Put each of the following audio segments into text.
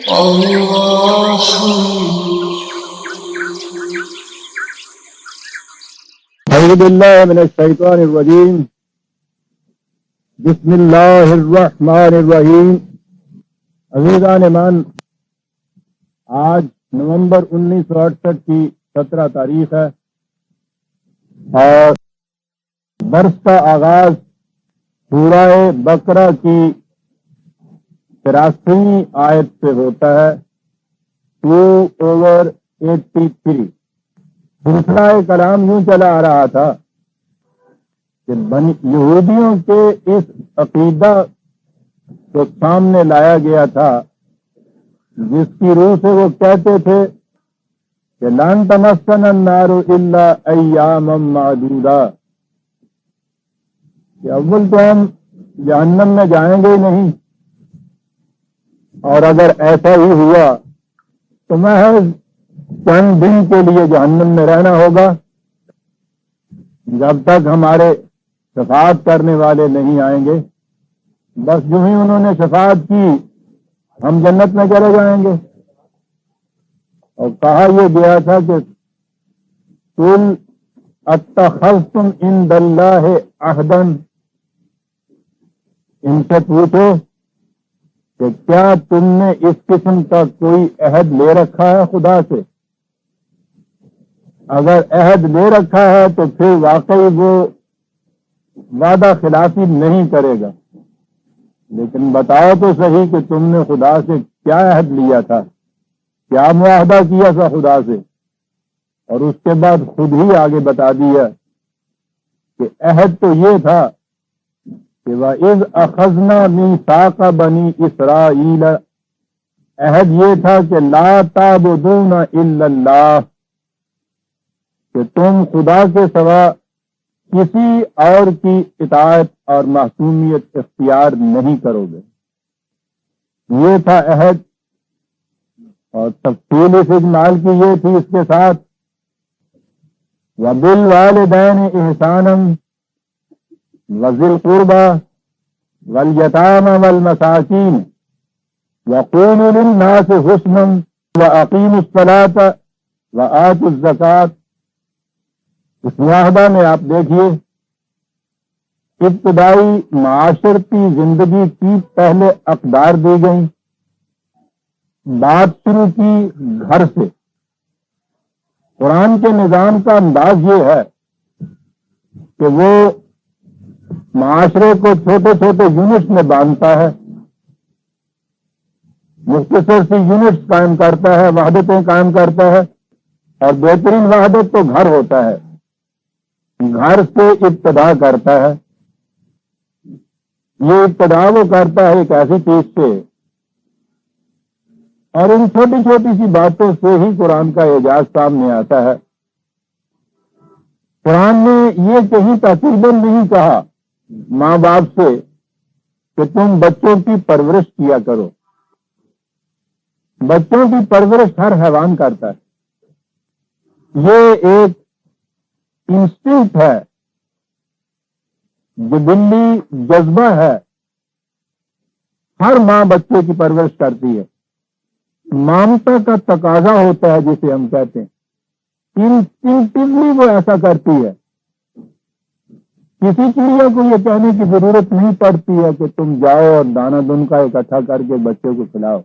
الله أعوذ بالله من الشيطان الرجيم. بسم الله الرحمن الرحیم. عزیزان ایمان، آج نومبر 1968 کی 17 تاریخ ہے اور برس کا آغاز سورہ بقرہ کی 83ویں آیت سے ہوتا ہے 2/83. سلسلہ کلام یوں چلا آ رہا تھا کہ یہودیوں کے اس عقیدہ کو سامنے لایا گیا تھا جس کی روح سے وہ کہتے تھے کہ لن تمسنا النار الا ایاما معدودا، کہ اول تو ہم جہنم میں جائیں گے ہی نہیں، اور اگر ایسا ہی ہوا تو محض چند دن کے لیے جہنم میں رہنا ہوگا جب تک ہمارے شفاعت کرنے والے نہیں آئیں گے. بس جو ہی انہوں نے شفاعت کی ہم جنت میں چلے جائیں گے. اور کہا یہ گیا تھا کہ قل اتخذتم عند اللہ عہدا، ان سے پوچھو کہ کیا تم نے اس قسم کا کوئی عہد لے رکھا ہے خدا سے؟ اگر عہد لے رکھا ہے تو پھر واقعی وہ وعدہ خلافی نہیں کرے گا. لیکن بتاؤ تو صحیح کہ تم نے خدا سے کیا عہد لیا تھا، کیا معاہدہ کیا تھا خدا سے. اور اس کے بعد خود ہی آگے بتا دیا کہ عہد تو یہ تھا کہ وَإِذْ أَخَذْنَا مِيثَاقَ بَنِي إِسْرَائِيلَ، عہد یہ تھا کہ لا تعبدون الا اللہ، کہ تم خدا کے سوا کسی اور کی اطاعت اور معصومیت اختیار نہیں کرو گے. یہ تھا عہد. اور تفصیل اس اجمال کی یہ تھی اس کے ساتھ وَبِالْوَالِدَيْنِ إِحْسَانًا وَذِي الْقُرْبَى وَالْيَتَامَى وَالْمَسَاكِينِ وَقُولُوا لِلنَّاسِ حُسْنًا وَأَقِيمُوا الصَّلَاةَ وَآتُوا الزَّكَاةَ. اس معاہدہ میں آپ دیکھیے ابتدائی معاشرتی زندگی کی پہلے اقدار دی گئیں. بات شروع کی گھر سے. قرآن کے نظام کا انداز یہ ہے کہ وہ معاشرے کو چھوٹے چھوٹے یونٹس میں باندھتا ہے، مختصر سی یونٹس قائم کرتا ہے، وحدتیں قائم کرتا ہے. اور بہترین وحدت تو گھر ہوتا ہے. گھر سے ابتدا کرتا ہے. یہ ابتدا وہ کرتا ہے ایک ایسی چیز سے، اور ان چھوٹی چھوٹی سی باتوں سے ہی قرآن کا اعجاز سامنے آتا ہے. قرآن نے یہ کہیں تاکیداً نہیں کہا ماں باپ سے کہ تم بچوں کی پرورش کیا کرو. بچوں کی پرورش ہر حیوان کرتا ہے. یہ ایک انسٹنکٹ ہے، جبلی جذبہ ہے. ہر ماں بچے کی پرورش کرتی ہے. مامتا کا تقاضا ہوتا ہے جسے ہم کہتے ہیں. انسٹنکٹلی وہ ایسا کرتی ہے. کسی چڑیا کو یہ کہنے کی ضرورت نہیں پڑتی ہے کہ تم جاؤ اور دانہ دن کا اکٹھا کر کے بچے کو کھلاؤ.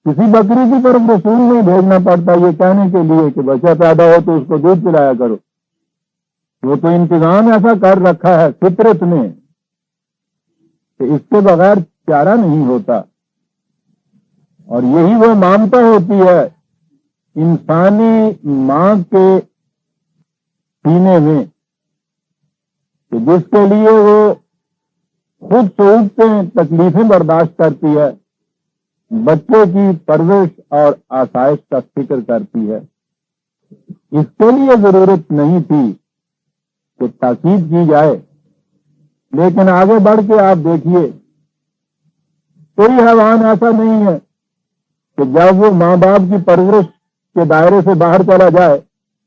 کسی بکری کی طرف رسول نہیں بھیجنا پڑتا یہ کہنے کے لیے کہ بچہ پیدا ہو تو اس کو دودھ پلایا کرو. وہ تو انتظام ایسا کر رکھا ہے فطرت نے کہ اس کے بغیر چارہ نہیں ہوتا. اور یہی وہ مامتا ہوتی ہے انسانی ماں کے سینے میں کہ جس کے لیے وہ خود سوچتے تکلیفیں برداشت کرتی ہے، بچے کی پرورش اور آسائش کا فکر کرتی ہے. اس کے لیے ضرورت نہیں تھی کہ تاکید کی جائے. لیکن آگے بڑھ کے آپ دیکھیے کوئی حیوان ایسا نہیں ہے کہ جب وہ ماں باپ کی پرورش کے دائرے سے باہر چلا جائے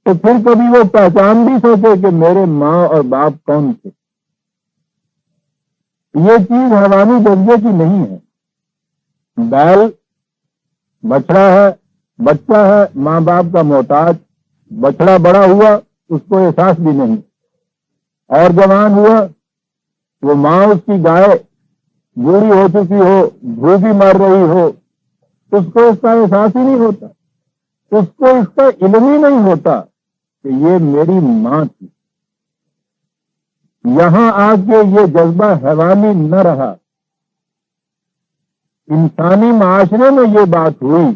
تو پھر کبھی وہ پہچان بھی سکے کہ میرے ماں اور باپ کون تھے. یہ چیز حیوانی جذبے کی نہیں ہے. بیل بچڑا ہے، بچہ ہے ماں باپ کا محتاج، بچڑا بڑا ہوا اس کو احساس بھی نہیں، اور جوان ہوا وہ ماں اس کی گائے بوڑھی ہو چکی ہو، بھوکی مر رہی ہو، اس کو اس کا احساس ہی نہیں ہوتا، اس کو اس کا علم ہی نہیں ہوتا کہ یہ میری ماں تھی۔ یہاں آ کے یہ جذبہ حیوانی نہ رہا، انسانی معاشرے میں یہ بات ہوئی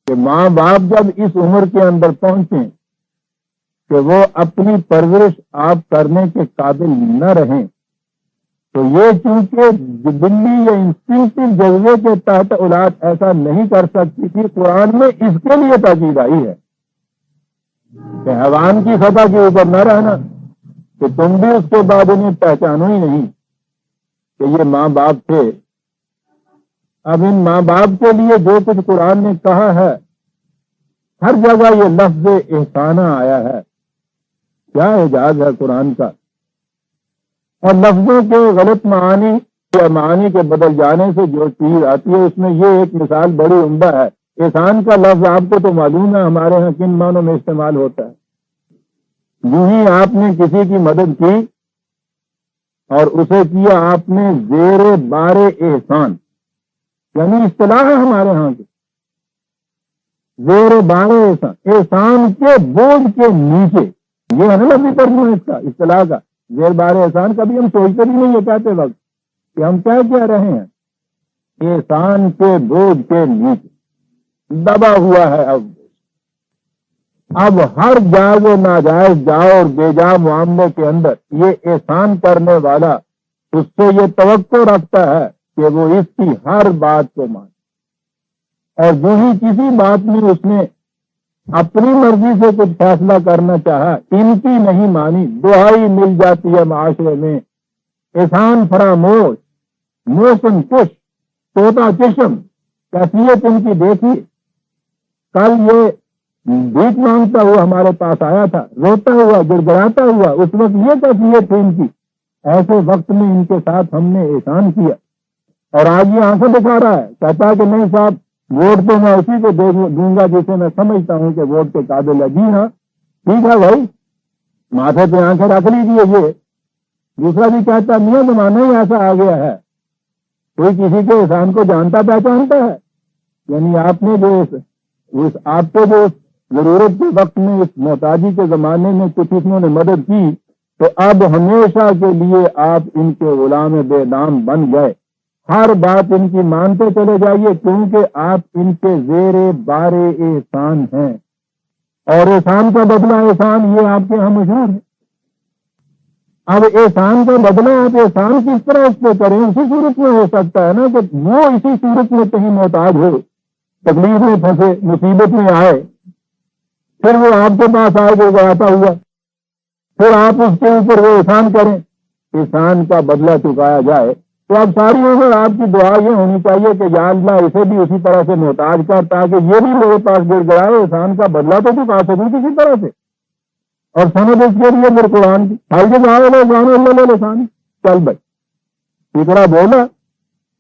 کہ ماں باپ جب اس عمر کے اندر پہنچے کہ وہ اپنی پرورش آپ کرنے کے قابل نہ رہیں، تو یہ چونکہ بلی یا انسٹنکٹو جذبے کے تحت اولاد ایسا نہیں کر سکتی تھی، قرآن میں اس کے لیے تاکید آئی ہے کہ حیوان کی سطح کے اوپر نہ رہنا، کہ تم بھی اس کے بعد انہیں پہچانو ہی نہیں کہ یہ ماں باپ تھے۔ اب ان ماں باپ کے لیے جو کچھ قرآن نے کہا ہے، ہر جگہ یہ لفظ احسانہ آیا ہے، کیا اعجاز ہے قرآن کا۔ اور لفظوں کے غلط معانی یا معانی کے بدل جانے سے جو چیز آتی ہے، اس میں یہ ایک مثال بڑی عمدہ ہے۔ احسان کا لفظ آپ کو تو معلوم ہے ہمارے ہاں کن معنوں میں استعمال ہوتا ہے۔ یوں ہی آپ نے کسی کی مدد کی اور اسے کیا آپ نے زیر بار احسان، یعنی اصطلاح ہے ہمارے ہاں کی زیر بار احسان، احسان کے بوجھ کے نیچے، یہ ہے نا لفظی ترجمہ اس کا، اصطلاح کا زیر بار احسان۔ کبھی ہم سوچتے بھی نہیں یہ کہتے وقت کہ ہم کیا رہے ہیں، احسان کے بوجھ کے نیچے دبا ہوا ہے۔ اب ہر جائز و ناجائز جاؤ اور بے جا معاملے کے اندر یہ احسان کرنے والا اس سے یہ توقع رکھتا ہے کہ وہ اس کی ہر بات کو مانے، اور جو ہی کسی بات میں اس نے اپنی مرضی سے کچھ فیصلہ کرنا چاہا، ان کی نہیں مانی، دہائی مل جاتی ہے معاشرے میں، احسان فراموش، موسم کش، طوطا چشم، کیفیت ان کی دیکھی۔ کل یہ بھیک مانگتا ہوا ہمارے پاس آیا تھا، روتا ہوا، گڑگڑاتا ہوا، اس وقت یہ کیفیت تھی ان کی۔ ایسے وقت میں ان کے ساتھ ہم نے احسان کیا، اور آج یہ آنکھیں دکھا رہا ہے، کہتا ہے کہ نہیں صاحب ووٹ تو میں اسی کو دوں گا جسے میں سمجھتا ہوں کہ ووٹ کے قابل ہے۔ جی ہاں ٹھیک ہے بھائی، ماتھے پہ آنکھیں رکھ لیجیے۔ یہ دوسرا بھی کہتا ہے میاں زمانہ ہی ایسا آ گیا ہے، کوئی کسی کے احسان کو جانتا پہچانتا ہے؟ یعنی آپ نے جو آپ کو جو ضرورت کے وقت میں اس محتاجی کے زمانے میں کچھ انہوں نے مدد کی، تو اب ہمیشہ کے لیے آپ ان کے غلام بے نام بن گئے، ہر بات ان کی مانتے چلے جائیے، کیونکہ آپ ان کے زیر بار احسان ہیں، اور احسان کا بدلہ احسان یہ آپ کے ہاں مشہور ہے۔ اب احسان کا بدلہ آپ احسان کس طرح اس پہ کریں؟ اسی صورت میں ہو سکتا ہے نا کہ وہ اسی صورت میں کہیں محتاج ہو، تکلیف میں پھنسے، مصیبت میں آئے، پھر وہ آپ کے پاس آئے گڑگڑاتا ہوا، پھر آپ اس کے اوپر وہ احسان کریں، احسان کا بدلہ چکایا جائے۔ تو اب ساری عمر آپ کی دعا یہ ہونی چاہیے کہ یا اللہ اسے بھی اسی طرح سے محتاج کر، تاکہ یہ بھی میرے پاس گر گڑائے، احسان کا بدلہ تو چکا سکوں کسی طرح سے۔ اور سمجھ اس کے لیے پھر قرآن کی اللہ لسان، چل بھائی اتنا بولا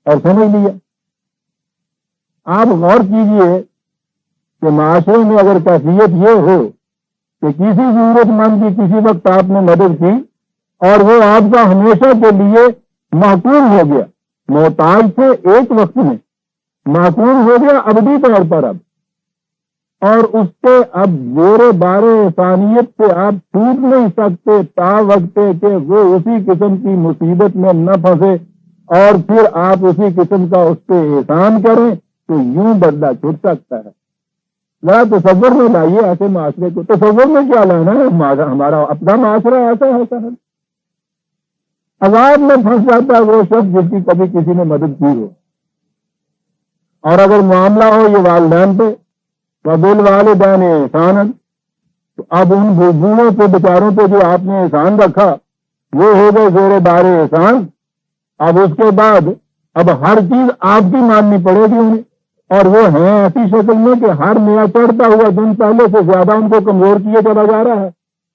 اور سمجھ لیا۔ آپ غور کیجئے کہ معاشرے میں اگر کیفیت یہ ہو کہ کسی ضرورت مند کی کسی وقت آپ نے مدد کی اور وہ آپ کا ہمیشہ کے لیے محکوم ہو گیا، محتاج تھے ایک وقت میں، محکوم ہو گیا ابدی طور پر اب، اور اس سے اب زیر بار احسانیت سے آپ چھوٹ نہیں سکتے تا وقت کہ وہ اسی قسم کی مصیبت میں نہ پھنسے، اور پھر آپ اسی قسم کا اس پہ احسان کریں تو یوں بدلہ چھوٹ سکتا ہے۔ ذرا تصور میں لائیے ایسے معاشرے کو، تصور میں کیا لانا ہے، ہمارا اپنا معاشرہ ایسا ہے، عذاب میں پھنس جاتا ہے وہ شخص جس کی کبھی کسی نے مدد کی ہو۔ اور اگر معاملہ ہو یہ والدین پہ، وبالوالدین احسانا، تو اب ان بوڑھوں پہ بیچاروں پہ جو آپ نے احسان رکھا وہ ہو گئے زیر بار احسان۔ اب اس کے بعد اب ہر چیز آپ کی ماننی پڑے گی انہیں، اور وہ ہیں ایسی شکل میں کہ ہر نیا چڑھتا ہوا دن پہلے سے زیادہ ان کو کمزور کیے چلا جا رہا ہے۔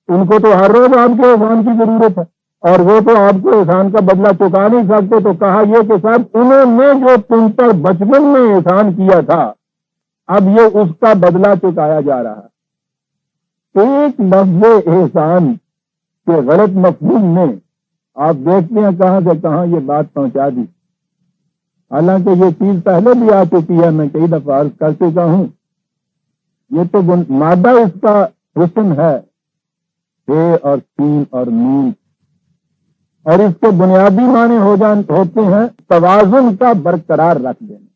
ان کو تو ہر روز آپ کے احسان کی ضرورت ہے، اور وہ تو آپ کو احسان کا بدلہ چکا نہیں سکتے، تو کہا یہ کہ صاحب انہوں نے جو تم پر بچپن میں احسان کیا تھا اب یہ اس کا بدلہ چکایا جا رہا ہے۔ ایک لفظ احسان کے غلط مفہوم میں آپ دیکھتے ہیں کہاں سے کہاں یہ بات پہنچا دی۔ حالانکہ یہ چیز پہلے بھی آ چکی ہے، میں کئی دفعہ عرض کر چکا ہوں، یہ تو مادہ اس کا حسن ہے، اور سین اور نون، اور اس کے بنیادی معنی ہوتے ہیں توازن کا برقرار رکھ دینا،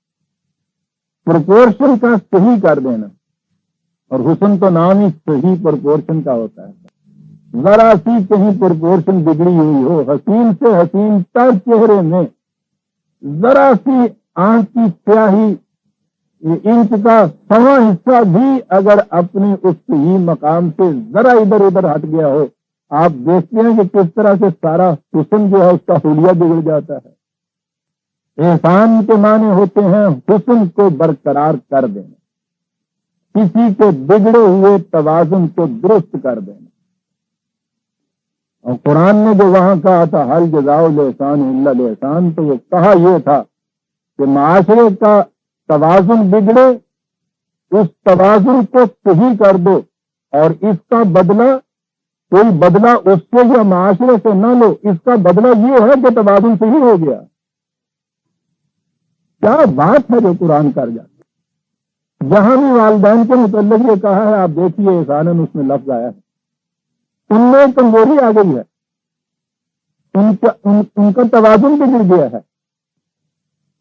پرپورشن کا صحیح کر دینا، اور حسن تو نام ہی صحیح پرپورشن کا ہوتا ہے۔ ذرا سی کہیں پرپورشن بگڑی ہوئی ہو، حسین سے حسین تر چہرے میں ذرا سی آنکھ کی سیاہی انچ کا 100واں حصہ بھی اگر اپنے اس صحیح مقام سے ذرا ادھر ادھر ہٹ گیا ہو، آپ دیکھتے ہیں کہ کس طرح سے سارا حسن جو ہے اس کا حلیہ بگڑ جاتا ہے۔ احسان کے معنی ہوتے ہیں حسن کو برقرار کر دینا، کسی کے بگڑے ہوئے توازن کو درست کر دینا۔ اور قرآن نے جو وہاں کہا تھا حل جزاء الاحسان الا الاحسان، تو وہ کہا یہ تھا کہ معاشرے کا توازن بگڑے، اس توازن کو صحیح کر دو، اور اس کا بدلہ کوئی بدلہ اس سے یا معاشرے سے نہ لو، اس کا بدلہ یہ ہے کہ توازن صحیح ہو گیا۔ کیا بات ہے جو قرآن کر جاتا۔ جہاں بھی والدین کے متعلق یہ کہا ہے، آپ دیکھیے احساناً اس میں لفظ آیا ہے، ان میں کمزوری آ گئی ہے، ان کا توازن بگڑ گیا ہے۔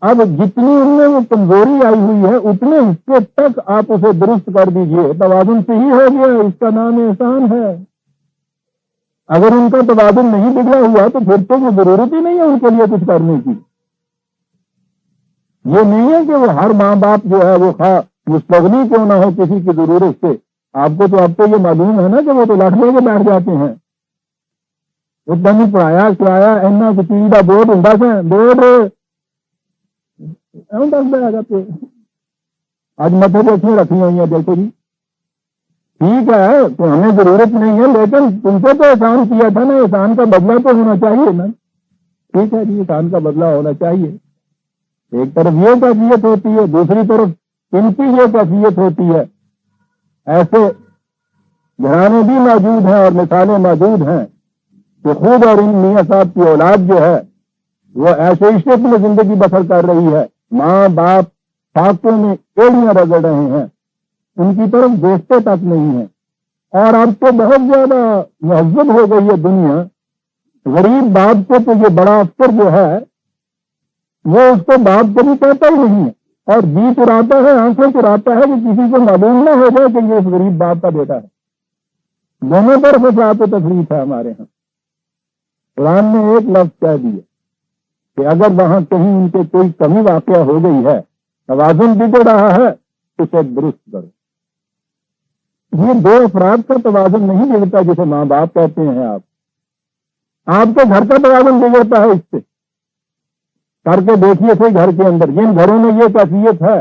اب جتنی ان میں وہ کمزوری آئی ہوئی ہے اتنے حصے تک آپ اسے درست کر دیجئے، توازن صحیح ہو گیا، اس کا نام احسان ہے۔ اگر ان کا توازن نہیں بگڑا ہوا تو پھر تو وہ ضرورت ہی نہیں ہے ان کے لیے کچھ کرنے کی۔ یہ نہیں ہے کہ وہ ہر ماں باپ جو ہے وہ مستغنی کیوں نہ ہو کسی کی ضرورت سے۔ آپ کو تو اب تو یہ معلوم ہے نا کہ وہ تو لڑنے کے بیٹھ جاتے ہیں، اتنا نہیں پڑھایا کرایا اینا کی چیز کا بورڈ ہوں بورڈ آج متھے دیکھنے رکھی ہوئی ہیں، دیکھو جی ٹھیک ہے تو ہمیں ضرورت نہیں ہے، لیکن تم سے تو احسان کیا تھا نا، احسان کا بدلہ تو ہونا چاہیے نا۔ ٹھیک ہے جی، احسان کا بدلہ ہونا چاہیے۔ ایک طرف یہ کیفیت ہوتی ہے، دوسری طرف ان کی یہ کیفیت ہوتی ہے۔ ایسے گھرانے بھی موجود ہیں اور مثالیں موجود ہیں کہ خود اور ان میاں صاحب کی اولاد جو ہے وہ ایسے عشرت میں زندگی بسر کر رہی ہے، ماں باپ فاقوں میں ایڑیاں رگڑ رہے ہیں، ان کی طرف دیکھتے تک نہیں ہیں۔ اور اب تو بہت زیادہ مہذب ہو گئی ہے دنیا، غریب باپ کو تو یہ بڑا افسر جو ہے وہ اس کو باپ کو بھی کہتا ہی نہیں ہے، اور جی چراتا ہے، آنکھیں چراتا ہے کہ کسی کو معلوم نہ ہو جائے کہ یہ اس غریب باپ کا بیٹا ہے۔ دونوں طرف افراط و تفریط ہے ہمارے ہاں۔ قرآن نے ایک لفظ کہہ دیا کہ اگر وہاں کہیں ان کے کوئی کمی واقع ہو گئی ہے، توازن بگڑ رہا ہے، اسے درست کرو۔ یہ دو افراد کا توازن نہیں بگڑتا جسے ماں باپ کہتے ہیں آپ کے گھر کا توازن بگڑتا ہے اس سے۔ کر کے دیکھیے صحیح گھر کے اندر جن گھروں میں یہ کیفیت ہے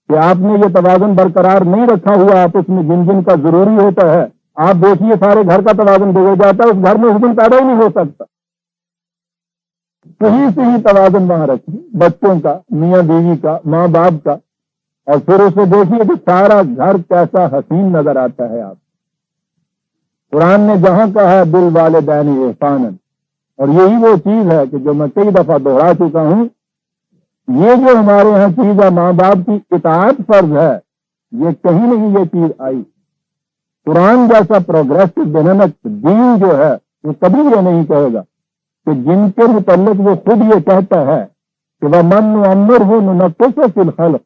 کہ آپ نے یہ توازن برقرار نہیں رکھا ہوا آپس میں جن جن کا ضروری ہوتا ہے، آپ دیکھیے سارے گھر کا توازن بگڑ جاتا ہے، اس گھر میں حسن پیدا ہی نہیں ہو سکتا۔ صحیح صحیح توازن وہاں رکھیے، بچوں کا، میاں بیوی کا، ماں باپ کا، اور پھر اسے دیکھیے کہ سارا گھر کیسا حسین نظر آتا ہے۔ آپ قرآن نے جہاں کہا ہے بالوالدین احسانا، اور یہی وہ چیز ہے کہ جو میں کئی دفعہ دوہرا چکا ہوں، یہ جو ہمارے ہاں چیز ہے ماں باپ کی اطاعت فرض ہے، یہ کہیں نہیں یہ چیز آئی۔ قرآن جیسا پروگریسو ڈائنامک دین جو ہے وہ کبھی یہ نہیں کہے گا کہ جن کے متعلق وہ خود یہ کہتا ہے کہ وَمَن نُعَمِّرْهُ نُنَقِّصُهُ فِي الْخَلْقِ،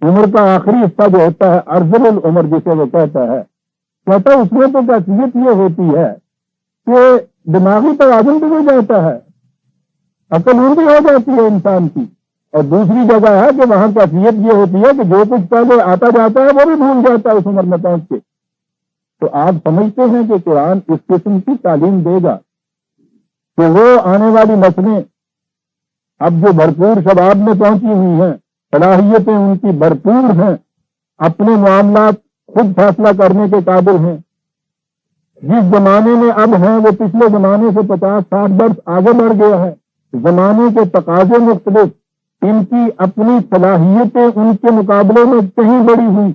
عمر کا آخری حصہ جو ہوتا ہے ارذل العمر جسے وہ کہتا ہے، کہتا ہے اس میں تو کیفیت یہ ہوتی ہے کہ دماغی توازن بھی ہو جاتا ہے، عقل بھی ہو جاتی ہے انسان کی، اور دوسری جگہ ہے کہ وہاں کیفیت یہ ہوتی ہے کہ جو کچھ پہلے آتا جاتا ہے وہ بھی بھول جاتا ہے اس عمر میں پہنچ کے۔ تو آپ سمجھتے ہیں کہ قرآن اس قسم کی تعلیم دے گا کہ وہ آنے والی نسلیں اب جو بھرپور شباب میں پہنچی ہوئی ہیں، صلاحیتیں ان کی بھرپور ہیں، اپنے معاملات خود فیصلہ کرنے کے قابل ہیں، جس زمانے میں اب ہیں وہ پچھلے زمانے سے 50-60 برس آگے بڑھ گیا ہے. زمانے کے تقاضے مختلف، ان کی اپنی صلاحیتیں ان کے مقابلے میں کہیں بڑی ہوئی.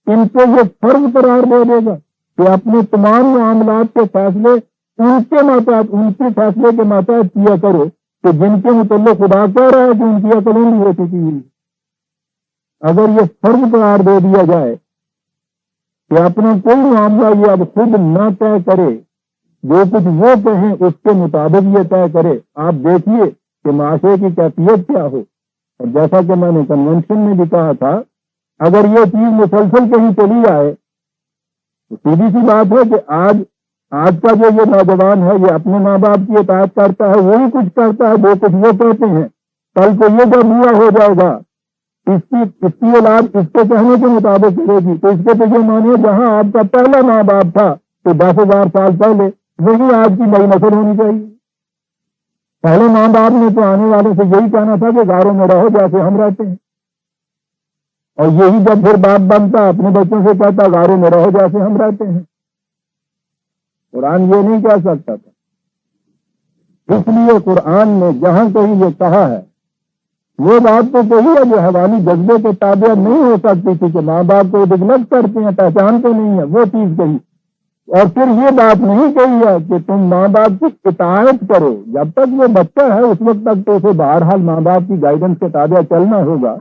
ان کو یہ فرض قرار دے دے گا کہ اپنے تمام معاملات کے فیصلے ان کے ماتحت، ان کے فیصلے کے ماتحت کیا کرو کہ جن کے متعلق خدا کہہ رہا ہے کہ ان کی عقل نہیں ہو چکی ہوئی. اگر یہ فرض قرار دے دیا جائے کہ اپنا کوئی معاملہ یہ اب خود نہ طے کرے، جو کچھ وہ کہیں اس کے مطابق یہ طے کرے، آپ دیکھیے کہ معاشرے کی کیفیت کیا ہو. اور جیسا کہ میں نے کنونشن میں بھی کہا تھا، اگر یہ چیز مسلسل کہیں چلی آئے تو سیدھی سی بات ہے کہ آج کا جو یہ نوجوان ہے یہ اپنے ماں باپ کی اطاعت کرتا ہے، وہی کچھ کرتا ہے جو کچھ وہ کہتے ہیں. کل کو یہ جب ہوا ہو جائے گا، اس کی اولاد اس کے کہنے کے مطابق کرے گی، تو اس کے پیچھے مانیے جہاں آپ کا پہلا ماں باپ تھا تو 10,000 سال پہلے وہی آج کی نئی نسل ہونی چاہیے. پہلے ماں باپ نے تو آنے والے سے یہی کہنا تھا کہ غاروں میں رہو جیسے ہم رہتے ہیں، اور یہی جب پھر باپ بنتا اپنے بچوں سے کہتا غاروں میں رہو جیسے ہم رہتے ہیں. قرآن یہ نہیں کہہ سکتا تھا. اس لیے قرآن نے جہاں کہیں یہ کہا ہے وہ بات تو کہی ہے جو حیوانی جذبے کے تابع نہیں ہو سکتی تھی کہ ماں باپ کو ڈگلٹ کرتے ہیں، پہچانتے نہیں ہے، وہ چیز کہی. اور پھر یہ بات نہیں کہی ہے کہ تم ماں باپ کی اطاعت کرو. جب تک وہ بچہ ہے اس وقت تک تو اسے بہرحال ماں باپ کی گائیڈنس کے تابع چلنا ہوگا.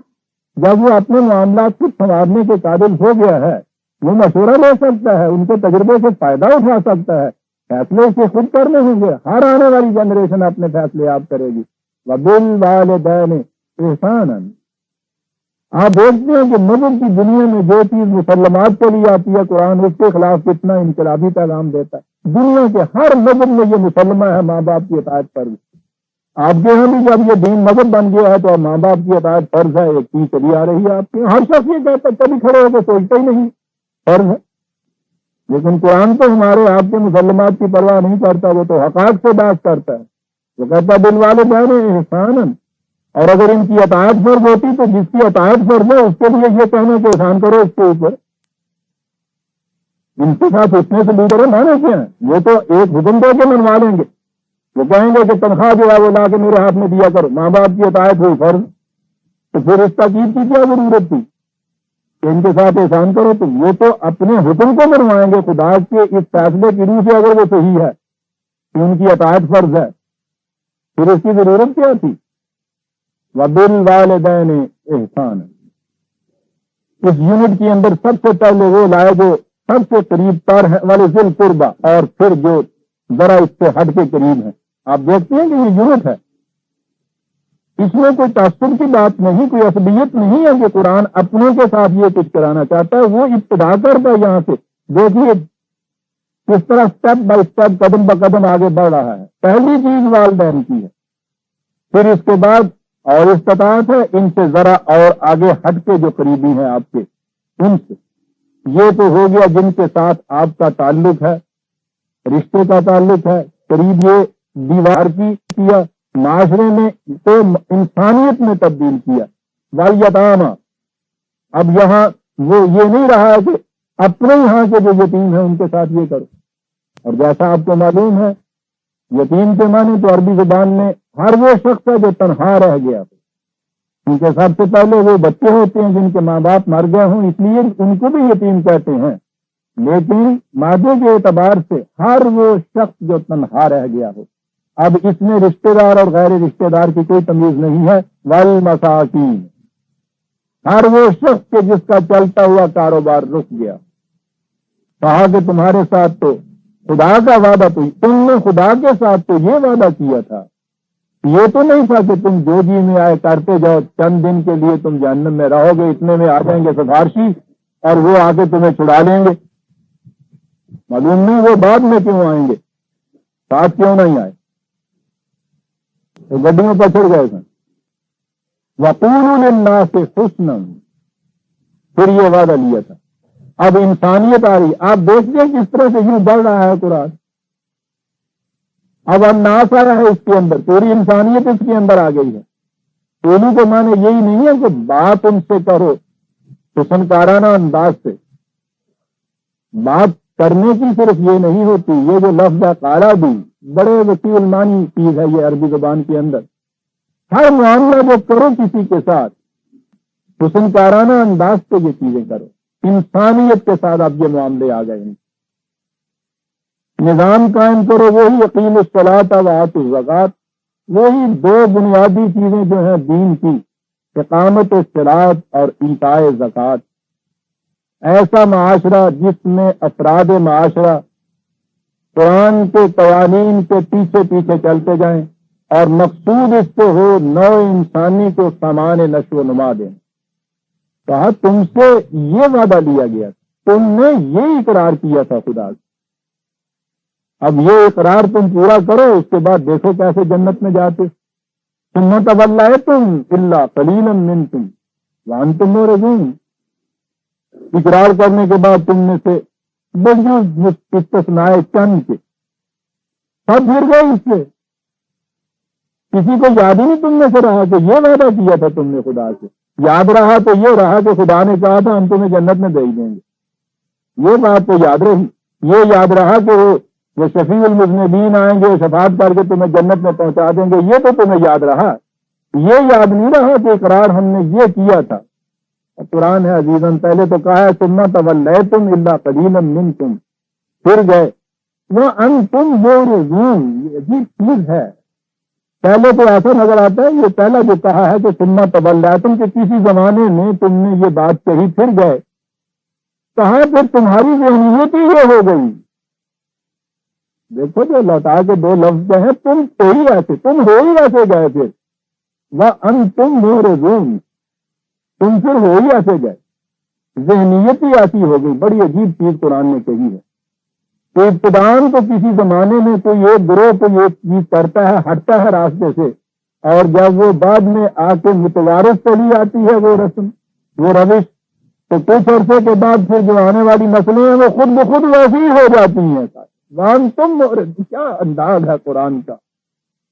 جب وہ اپنے معاملات کو سنوارنے کے قابل ہو گیا ہے، وہ مشورہ لے سکتا ہے، ان کے تجربے سے فائدہ اٹھا سکتا ہے، فیصلے سے خود کرنے ہوں گے. ہر آنے والی جنریشن اپنے فیصلے آپ کرے گی. وَبِالْوَالِدَيْنِ احساناً. آپ دیکھتے ہیں کہ مذہب کی دنیا میں جو چیز مسلمات کے لیے آتی ہے قرآن اس کے خلاف کتنا انقلابی پیغام دیتا ہے. دنیا کے ہر مذہب میں یہ مسلمہ ہے ماں باپ کی اطاعت فرض. آپ کے یہاں بھی جب یہ دین مذہب بن گیا ہے تو ماں باپ کی اطاعت فرض ہے. ایک چیز چلی آ رہی ہے آپ کے ہر شخص یہ کہتا ہے، کبھی کھڑے ہو کے سوچتا ہی نہیں فرض ہے. لیکن قرآن تو ہمارے آپ کے مسلمات کی پرواہ نہیں کرتا، وہ تو حقائق سے بات کرتا ہے. وہ کہتا ہے بالوالدین احساناً. اور اگر ان کی اطاعت فرض ہوتی تو جس کی اطاعت فرض ہے اس کے لیے یہ کہنا کہ احسان کرو اس کے اوپر. ان کے ساتھ اتنے سے لیڈر مانے کیا ہیں؟ وہ تو ایک حکم دے کے منوا لیں گے. وہ کہیں گے کہ تنخواہ جو ہے وہ لا کے میرے ہاتھ میں دیا کرو. ماں باپ کی اطاعت ہوئی فرض، تو پھر اس تاکید کی کیا ضرورت تھی کہ ان کے ساتھ احسان کرو؟ تو وہ تو اپنے حکم کو منوائیں گے. خدا کے اس فیصلے کی روح سے اگر وہ صحیح ہے کہ ان کی اطاعت فرض ہے، پھر اس کی ضرورت کیا تھی؟ وَبِالْوَالِدَيْنِ احسان. اس یونٹ کے اندر سب سے پہلے وہ لائے جو سب سے قریب تر ہے، وَلِذِي الْقُرْبَى، اور پھر جو ذرا اس سے ہٹ کے قریب ہے. آپ دیکھتے ہیں کہ یہ یونٹ ہے، اس میں کوئی تعصب کی بات نہیں، کوئی عصبیت نہیں ہے کہ قرآن اپنوں کے ساتھ یہ کچھ کرانا چاہتا ہے. وہ ابتدا کرتا ہے یہاں سے. دیکھیے کس طرح سٹیپ بائی سٹیپ، قدم بہ قدم آگے بڑھ رہا ہے. پہلی چیز والدین کی ہے، پھر اس کے بعد اور استطاعت ہے ان سے ذرا اور آگے ہٹ کے جو قریبی ہیں آپ کے، ان سے. یہ تو ہو گیا جن کے ساتھ آپ کا تعلق ہے، رشتے کا تعلق ہے. قریب یہ دیوار کی کیا، معاشرے میں تو انسانیت میں تبدیل کیا. والیتاما، اب یہاں وہ یہ نہیں رہا ہے کہ اپنے یہاں کے جو یتیم ہیں ان کے ساتھ یہ کرو. اور جیسا آپ کو معلوم ہے یتیم کے معنی تو عربی زبان میں ہر وہ شخص ہے جو تنہا رہ گیا. کیونکہ سب سے پہلے وہ بچے ہوتے ہیں جن کے ماں باپ مر گئے ہوں، اس لیے ان کو بھی یتیم کہتے ہیں. لیکن مادے کے اعتبار سے ہر وہ شخص جو تنہا رہ گیا ہو. اب اس میں رشتہ دار اور غیر رشتہ دار کی کوئی تمیز نہیں ہے. والمساکین، ہر وہ شخص کے جس کا چلتا ہوا کاروبار رک گیا. کہا کہ تمہارے ساتھ تو خدا کا وعدہ، تو تم نے خدا کے ساتھ تو یہ وعدہ کیا تھا، یہ تو نہیں تھا کہ تم جو جی میں آئے کرتے جاؤ، چند دن کے لیے تم جہنم میں رہو گے، اتنے میں آ جائیں گے سفارشی اور وہ آ کے تمہیں چھڑا لیں گے. معلوم نہیں وہ بعد میں کیوں آئیں گے، ساتھ کیوں نہیں آئے؟ تو گڈیوں پر چڑھ گئے سن. وَقُولُوا لِلنَّاسِ حُسْنًا، پھر یہ وعدہ لیا تھا. اب انسانیت آ رہی. آپ دیکھتے ہیں کس طرح سے یوں بڑھ رہا ہے قرآن. اب الناس آ رہا ہے اس کے اندر، پوری انسانیت اس کے اندر آ گئی ہے. پولی کے معنی یہی نہیں ہے کہ بات ان سے کرو حسن کارانہ انداز سے. بات کرنے کی صرف یہ نہیں ہوتی، یہ جو لفظ ہے قالا بھی بڑے وسیع المانی چیز ہے یہ عربی زبان کے اندر۔ ہر معاملہ جو کرو کسی کے ساتھ حسن کارانہ انداز سے یہ چیزیں کرو، انسانیت کے ساتھ اب یہ معاملے آ گئے ہیں۔ نظام قائم کرو، وہی اقیم الصلاۃ و آتوا الزکوٰۃ، وہی دو بنیادی چیزیں جو ہیں دین کی، اقامت الصلاۃ اور ایتاء زکوٰۃ۔ ایسا معاشرہ جس میں افراد معاشرہ قرآن کے قوانین کے پیچھے پیچھے چلتے جائیں اور مقصود اس سے ہو نو انسانی کو سامان نشو و نما دیں۔ کہا تم سے یہ وعدہ لیا گیا، تم نے یہ اقرار کیا تھا خدا سے، اب یہ اقرار تم پورا کرو، اس کے بعد دیکھو کیسے جنت میں جاتے۔ ثم توليتم الا قليلا منكم وانتم معرضون، اقرار کرنے کے بعد تم میں سے بجز استثناء چند کے سب پھر گئے اس سے، کسی کو یاد ہی نہیں تم میں سے رہا کہ یہ وعدہ کیا تھا تم نے خدا سے۔ یاد رہا تو یہ رہا کہ خدا نے کہا تھا ہم تمہیں جنت میں بھیج دیں گے، یہ بات تو یاد رہی۔ یہ یاد رہا کہ وہ شفیع المذنبین آئیں گے، شفاعت کر کے تمہیں جنت میں پہنچا دیں گے، یہ تو تمہیں یاد رہا۔ یہ یاد نہیں رہا کہ اقرار ہم نے یہ کیا تھا۔ قرآن ہے عزیزاً، پہلے تو کہا ہے ثم تولیتم الا قلیلا منکم، پھر گئے وانتم معرضون۔ یہ عجیب چیز ہے، پہلے تو ایسا نظر آتا ہے یہ پہلا جو کہا ہے کہ ثم تولیتم، کہ کسی زمانے میں تم نے یہ بات کہی پھر گئے، کہاں پھر تمہاری ذہنیت ہی یہ ہو گئی۔ دیکھو جو لوٹا کے دو لفظ ہیں، تم تو ہی ایسے، تم ہو ہی ایسے گئے، پھر وانتم معرضون، تم پھر ہو ہی ایسے گئے، ذہنیت ہی ایسی ہو گئی۔ بڑی عجیب چیز قرآن نے کہی ہے کہ ابتداءً تو کسی زمانے میں کوئی ایک گروہ کو یہ چیز کرتا ہے، ہٹتا ہے راستے سے، اور جب وہ بعد میں آ کے متوارث چلی آتی ہے وہ رسم، وہ روش، تو کچھ عرصے کے بعد پھر جو آنے والی نسلیں ہیں وہ خود بخود ویسی ہی ہو جاتی ہیں۔ وانتم معرضون، کیا انداز ہے قرآن کا۔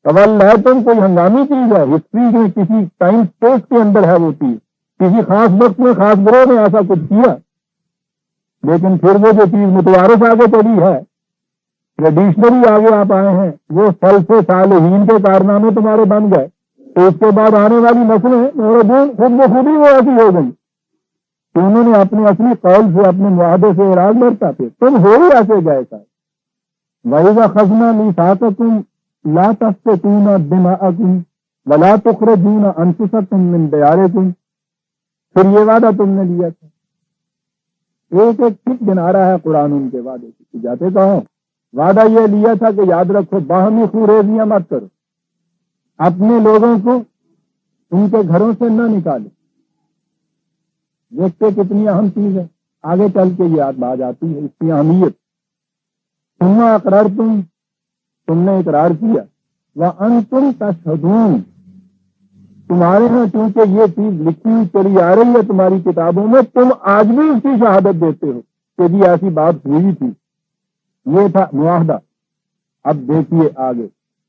تولیتم کوئی ہنگامی چیز ہے، ہسٹری میں کسی ٹائم اسپیس کے اندر ہے وہ چیز، کسی خاص وقت میں خاص گروہ نے ایسا کچھ کیا، لیکن پھر وہ جو چیز متوارث آگے چلی ہے، ٹریڈیشنلی آگے آپ آئے ہیں، وہ سلف صالحین کے کارنامے تمہارے بن گئے، تو اس کے بعد آنے والی نسلیں معرضون خود بخود ہی وہ ایسی ہو گئی کہ انہوں نے اپنے اصلی قول سے، اپنے معاہدے سے اعراض برتا تھے۔ تم ہو ہی ایسے گئے تھے۔ وَإِذَا أَخَذْنَا مِيثَاقَكُمْ لَا تَسْفِكُونَ دِمَاءَكُمْ وَلَا تُخْرِجُونَ أَنفُسَكُمْ مِنْ دِيَارِكُمْ، پھر یہ وعدہ تم نے لیا تھا۔ ایک ایک ٹک گنا رہا ہے قرآن ان کے وعدے کی، جاتے کہو وعدہ یہ لیا تھا کہ یاد رکھو باہمی خوریزیاں مت کرو، اپنے لوگوں کو ان کے گھروں سے نہ نکالو۔ دیکھتے کتنی اہم چیز ہے، آگے چل کے یہ بات آتی ہے اس کی اہمیت۔ ثم اقررتم، تم نے اقرار کیا، وانتم تشہدون، تمہارے ہاں چونکہ یہ چیز لکھی ہوئی چلی آ رہی ہے تمہاری کتابوں میں، تم آج بھی اس کی شہادت دیتے ہو کہ جی ایسی بات ہوئی تھی، یہ تھا معاہدہ۔ اب دیکھیے آگے،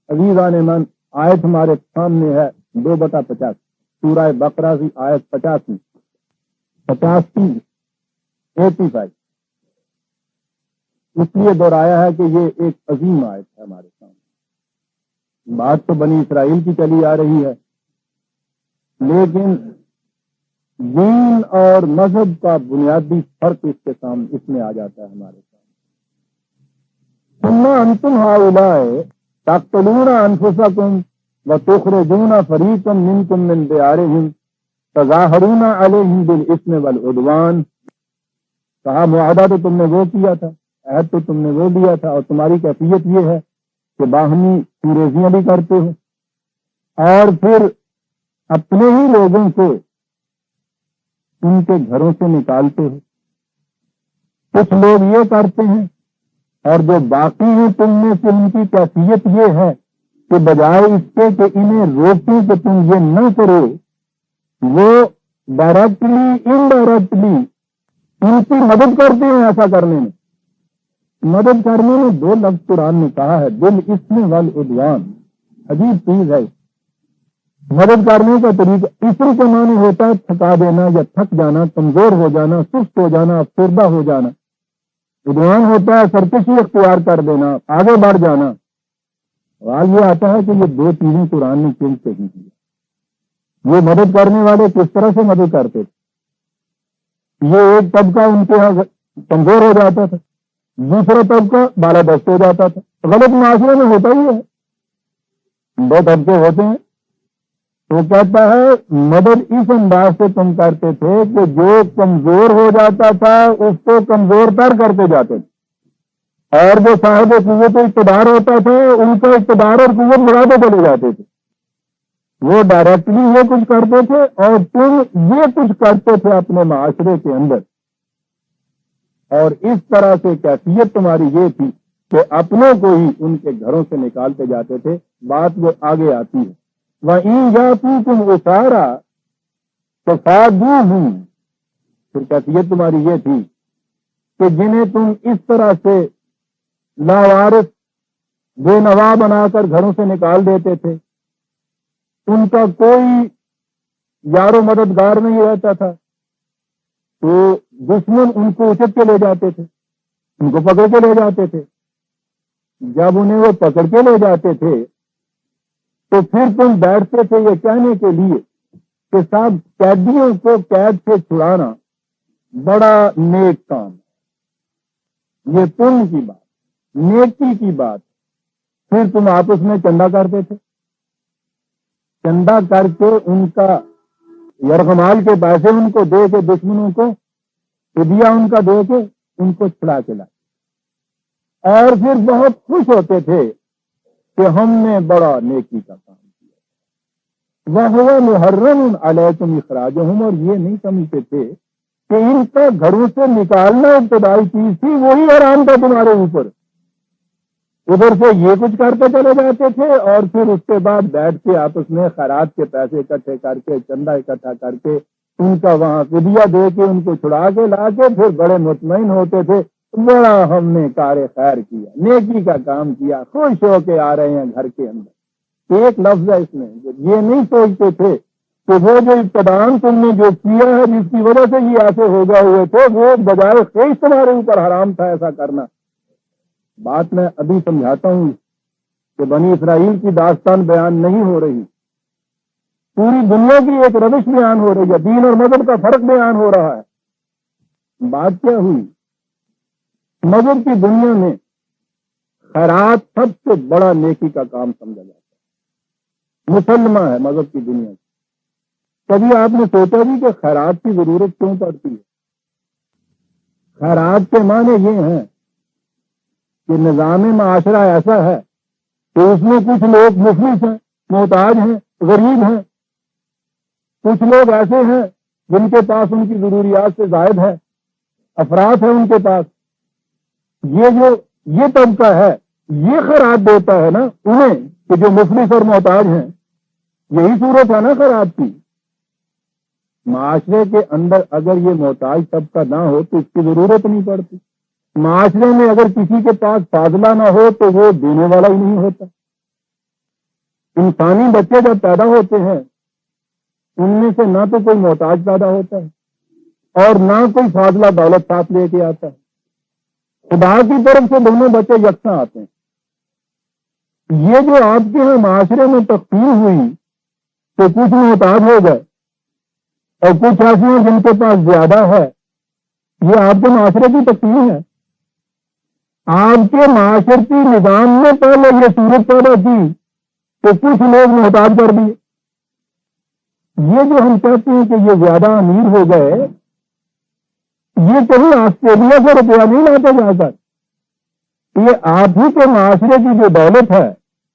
عزیزان من، آیت ہمارے سامنے ہے 2/50 سورہ بقرہ کی آیت 85 85 اس لیے دہرایا ہے کہ یہ ایک عظیم آیت ہے ہمارے سامنے۔ بات تو بنی اسرائیل کی چلی آ رہی ہے، لیکن دین اور مذہب کا بنیادی فرق اس کے سامنے، اس میں آ جاتا ہے ہمارے سامنے۔ ثم انتم هؤلاء تقتلون انفسکم وتخرجون فریقا منکم من دیارہم تظاہرون علیہم بالاثم والعدوان، کہا معاہدہ تو تم نے وہ کیا تھا، عہد تو تم نے وہ لیا تھا، اور تمہاری کیفیت یہ ہے کہ باہمی خوریزیاں بھی کرتے ہو، اور پھر اپنے ہی لوگوں کو ان کے گھروں سے نکالتے ہو۔ کچھ لوگ یہ کرتے ہیں، اور جو باقی ہیں تم میں سے ان کی کیفیت یہ ہے کہ بجائے اس کے کہ انہیں روکیں کہ تم یہ نہ کرو، وہ ڈائریکٹلی انڈائریکٹلی ان کی مدد کرتے ہیں ایسا کرنے میں۔ مدد کرنے میں 2 لفظ قرآن نے کہا ہے، بالاثم والعدوان، عجیب چیز ہے۔ مدد کرنے کا طریقہ اسم کے معنی ہوتا ہے تھکا دینا یا تھک جانا، کمزور ہو جانا، سست ہو جانا، افسردہ ہو جانا۔ عدوان ہوتا ہے سرکشی اختیار کر دینا، آگے بڑھ جانا۔ سوال یہ آتا ہے کہ یہ دو چیزیں قرآن نے کیوں کہی کی؟ یہ مدد کرنے والے کس طرح سے مدد کرتے تھے؟ یہ ایک طبقہ ان کے یہاں کمزور ہو جاتا تھا، دوسرا طبقہ بالادست ہو جاتا تھا۔ غلط معاشرے میں ہوتا ہی ہے، دو طبقے ہوتے ہیں۔ تو کہتا ہے مدد اس انداز سے تم کرتے تھے کہ جو کمزور ہو جاتا تھا اس کو کمزور تر کرتے جاتے تھے، اور جو صاحب قوت اقتدار ہوتا تھا ان کا اقتدار اور قوت بڑھاتے چلے جاتے تھے۔ وہ ڈائریکٹلی یہ کچھ کرتے تھے اور تم یہ کچھ کرتے تھے اپنے معاشرے کے اندر، اور اس طرح سے کیفیت تمہاری یہ تھی کہ اپنوں کو ہی ان کے گھروں سے نکالتے جاتے تھے۔ بات وہ آگے آتی ہے، وَإِن جَاءُوكُمْ أُسَارَىٰ فَفَادُوهُمْ، پھر کیفیت تمہاری یہ تھی کہ جنہیں تم اس طرح سے لاوارث بے نوا بنا کر گھروں سے نکال دیتے تھے، ان کا کوئی یار و مددگار نہیں رہتا تھا، تو دشمن ان کو اچک کے لے جاتے تھے، ان کو پکڑ کے لے جاتے تھے۔ جب انہیں وہ پکڑ کے لے جاتے تھے تو پھر تم بیٹھتے تھے یہ کہنے کے لیے کہ صاحب قیدیوں کو قید سے چھڑانا بڑا نیک کام ہے، یہ پن کی بات، نیکی کی بات۔ پھر تم آپس میں چندہ کرتے تھے، چندہ کر کے ان کا یرغمال کے پیسے ان کو دے کے دشمنوں کو فدیہ ان کا دے کے ان کو چھڑا کے لائے، اور پھر بہت خوش ہوتے تھے کہ ہم نے بڑا نیکی کا کام کیا۔ وَهُوَ مُحَرَّمٌ عَلَيْكُمْ إِخْرَاجُهُمْ، اور یہ نہیں سمجھتے تھے کہ ان کا گھروں سے نکالنا ابتدائی چیز تھی، وہی حرام تھا تمہارے اوپر۔ ادھر سے یہ کچھ کرتے چلے جاتے تھے اور پھر اس کے بعد بیٹھ کے آپس میں خیرات کے پیسے اکٹھے کر کے چندہ اکٹھا کر کے ان کا وہاں فدیہ دے کے ان کو چھڑا کے لا کے پھر بڑے مطمئن ہوتے تھے، بڑا ہم نے کار خیر کیا، نیکی کا کام کیا، خوش ہو کے آ رہے ہیں گھر کے اندر۔ ایک لفظ ہے اس میں، یہ نہیں سوچتے تھے کہ وہ جو ابتدان تم نے جو کیا ہے جس کی وجہ سے یہ ایسے ہو گئے ہوئے تھے وہ بجائے خیش تمہارے اوپر حرام تھا ایسا کرنا۔ بات میں ابھی سمجھاتا ہوں کہ بنی اسرائیل کی داستان بیان نہیں ہو رہی، پوری دنیا کی ایک روش بیان ہو رہی ہے، دین اور مذہب کا فرق بیان ہو رہا ہے۔ بات کیا ہوئی؟ مذہب کی دنیا میں خیرات سب سے بڑا نیکی کا کام سمجھا جاتا ہے، مسلمہ ہے مذہب کی دنیا کی۔ کبھی آپ نے سوچا بھی کہ خیرات کی ضرورت کیوں پڑتی ہے؟ خیرات کے معنی یہ ہیں کہ نظام معاشرہ ایسا ہے کہ اس میں کچھ لوگ مفلس ہیں، محتاج ہیں، غریب ہیں، کچھ لوگ ایسے ہیں جن کے پاس ان کی ضروریات سے زائد ہے، افراد ہیں ان کے پاس۔ یہ طبقہ ہے، یہ خیرات دیتا ہے نا انہیں کہ جو مفلس اور محتاج ہیں۔ یہی صورت ہے نا خیرات کی۔ معاشرے کے اندر اگر یہ محتاج طبقہ نہ ہو تو اس کی ضرورت نہیں پڑتی۔ معاشرے میں اگر کسی کے پاس فاضلہ نہ ہو تو وہ دینے والا ہی نہیں ہوتا۔ انسانی بچے جب پیدا ہوتے ہیں ان میں سے نہ تو کوئی محتاج پیدا ہوتا ہے اور نہ کوئی فاضلہ دولت ساتھ لے کے آتا ہے، خدا کی طرف سے دونوں بچے یکساں آتے ہیں۔ یہ جو آپ کے یہاں معاشرے میں تقسیم ہوئی تو کچھ محتاج ہو گئے اور کچھ ایسے ہیں جن کے پاس زیادہ ہے، یہ آپ کے معاشرے کی تقسیم ہے۔ آپ کے معاشرتی نظام میں پہلے یہ صورت پیدا کی کہ کچھ لوگ محتاج کر دیے۔ یہ جو ہم کہتے ہیں کہ یہ زیادہ امیر ہو گئے، یہ کہیں آسٹریلیا سے روپیہ نہیں لاتے جا کر، یہ آپ ہی کے معاشرے کی جو دولت ہے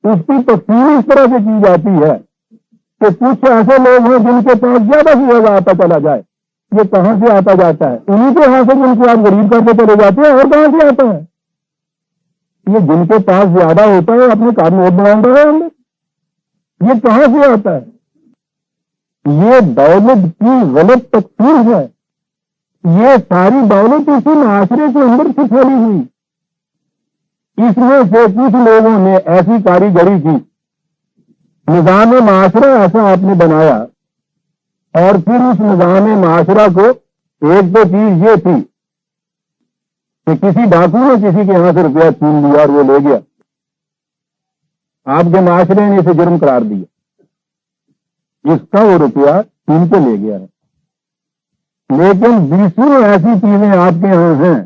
اس کی تقسیم اس طرح سے کی جاتی ہے کہ کچھ ایسے لوگ ہیں جن کے پاس زیادہ سے زیادہ آتا چلا جائے۔ یہ کہاں سے آتا جاتا ہے؟ انہیں کے یہاں سے جن کو آپ غریب کرتے چلے جاتے ہیں، اور کہاں سے آتا ہے؟ یہ جن کے پاس زیادہ ہوتا ہے اپنے کام میں بناتا ہے ہم نے، یہ کہاں سے آتا ہے؟ یہ دولت کی غلط تقسیم ہے۔ یہ ساری دولت اسی معاشرے کے اندر سے پھیلی ہوئی، اس میں سے کچھ لوگوں نے ایسی کاریگری کی، نظام معاشرہ ایسا آپ نے بنایا، اور پھر اس نظام معاشرہ کو ایک دو چیز یہ تھی کہ کسی ڈاکو نے کسی کے یہاں سے روپیہ چھین لیا اور وہ لے گیا، آپ کے معاشرے نے اسے جرم قرار دیا، اس کا وہ روپیہ چھین کے لے گیا ہے۔ لیکن بیسوں ایسی چیزیں آپ کے یہاں ہیں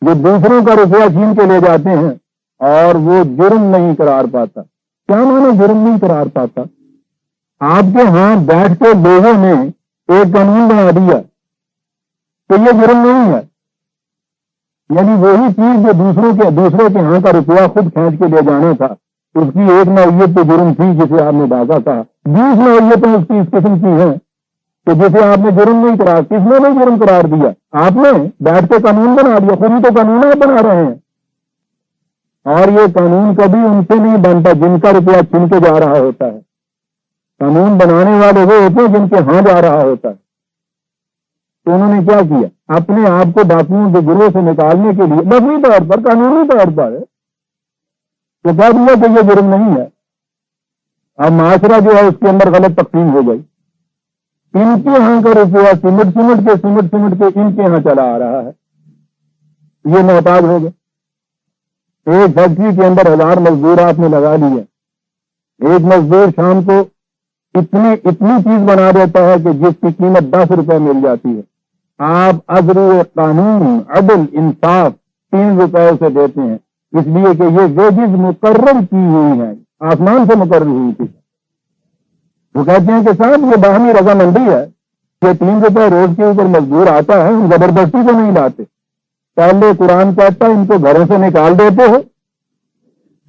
جو دوسروں کا روپیہ چھین کے لے جاتے ہیں اور وہ جرم نہیں قرار پاتا۔ کیا معنی جرم نہیں قرار پاتا؟ آپ کے ہاں بیٹھ کے لوگوں نے ایک قانون بنا دیا کہ یہ جرم نہیں ہے، یعنی وہی چیز جو دوسرے کے ہاں کا روپیہ خود کھینچ کے لے جانا تھا، اس کی ایک نوعیت تو جرم تھی جسے آپ نے بازا کہا، 20 نوعیتیں اس کی اس قسم کی ہیں کہ جسے آپ نے جرم نہیں قرار، کس نے نہیں جرم قرار دیا؟ آپ نے بیٹھ کے قانون بنا دیا، خود ہی تو قانون آپ بنا رہے ہیں، اور یہ قانون کبھی ان سے نہیں بنتا جن کا روپیہ چھن کے جا رہا ہوتا ہے۔ قانون بنانے والے وہ ہوتے ہیں جن کے ہاں جا رہا ہوتا ہے۔ تو انہوں نے کیا کیا؟ اپنے آپ کو ڈاکوؤں کے گروہ سے نکالنے کے لیے لفظی طور پر، قانونی طور پر تو کہہ دیا کہ یہ جرم نہیں ہے۔ اب معاشرہ جو ہے اس کے اندر غلط تقسیم ہو گئی، ان کے ہاں کا روپیہ سمٹ کے ان کے یہاں چلا آ رہا ہے، یہ محتاج ہو گئے۔ ایک فیکٹری کے اندر 1000 مزدور آپ نے لگا لیے، ایک مزدور شام کو اتنی چیز بنا دیتا ہے کہ جس کی قیمت 10 روپے مل جاتی ہے، آپ عدل قانون، عدل انصاف 3 روپے سے دیتے ہیں، اس لیے کہ یہ ویجز مقرر کی ہوئی ہیں، آسمان سے مقرر ہوئی تھی۔ وہ کہتے ہیں کہ صاحب یہ باہمی رضامندی ہے کہ 3 روپے روز کے اوپر مزدور آتا ہے، ہم زبردستی کو نہیں لاتے۔ پہلے قرآن کہتا ہے ان کو گھروں سے نکال دیتے ہو،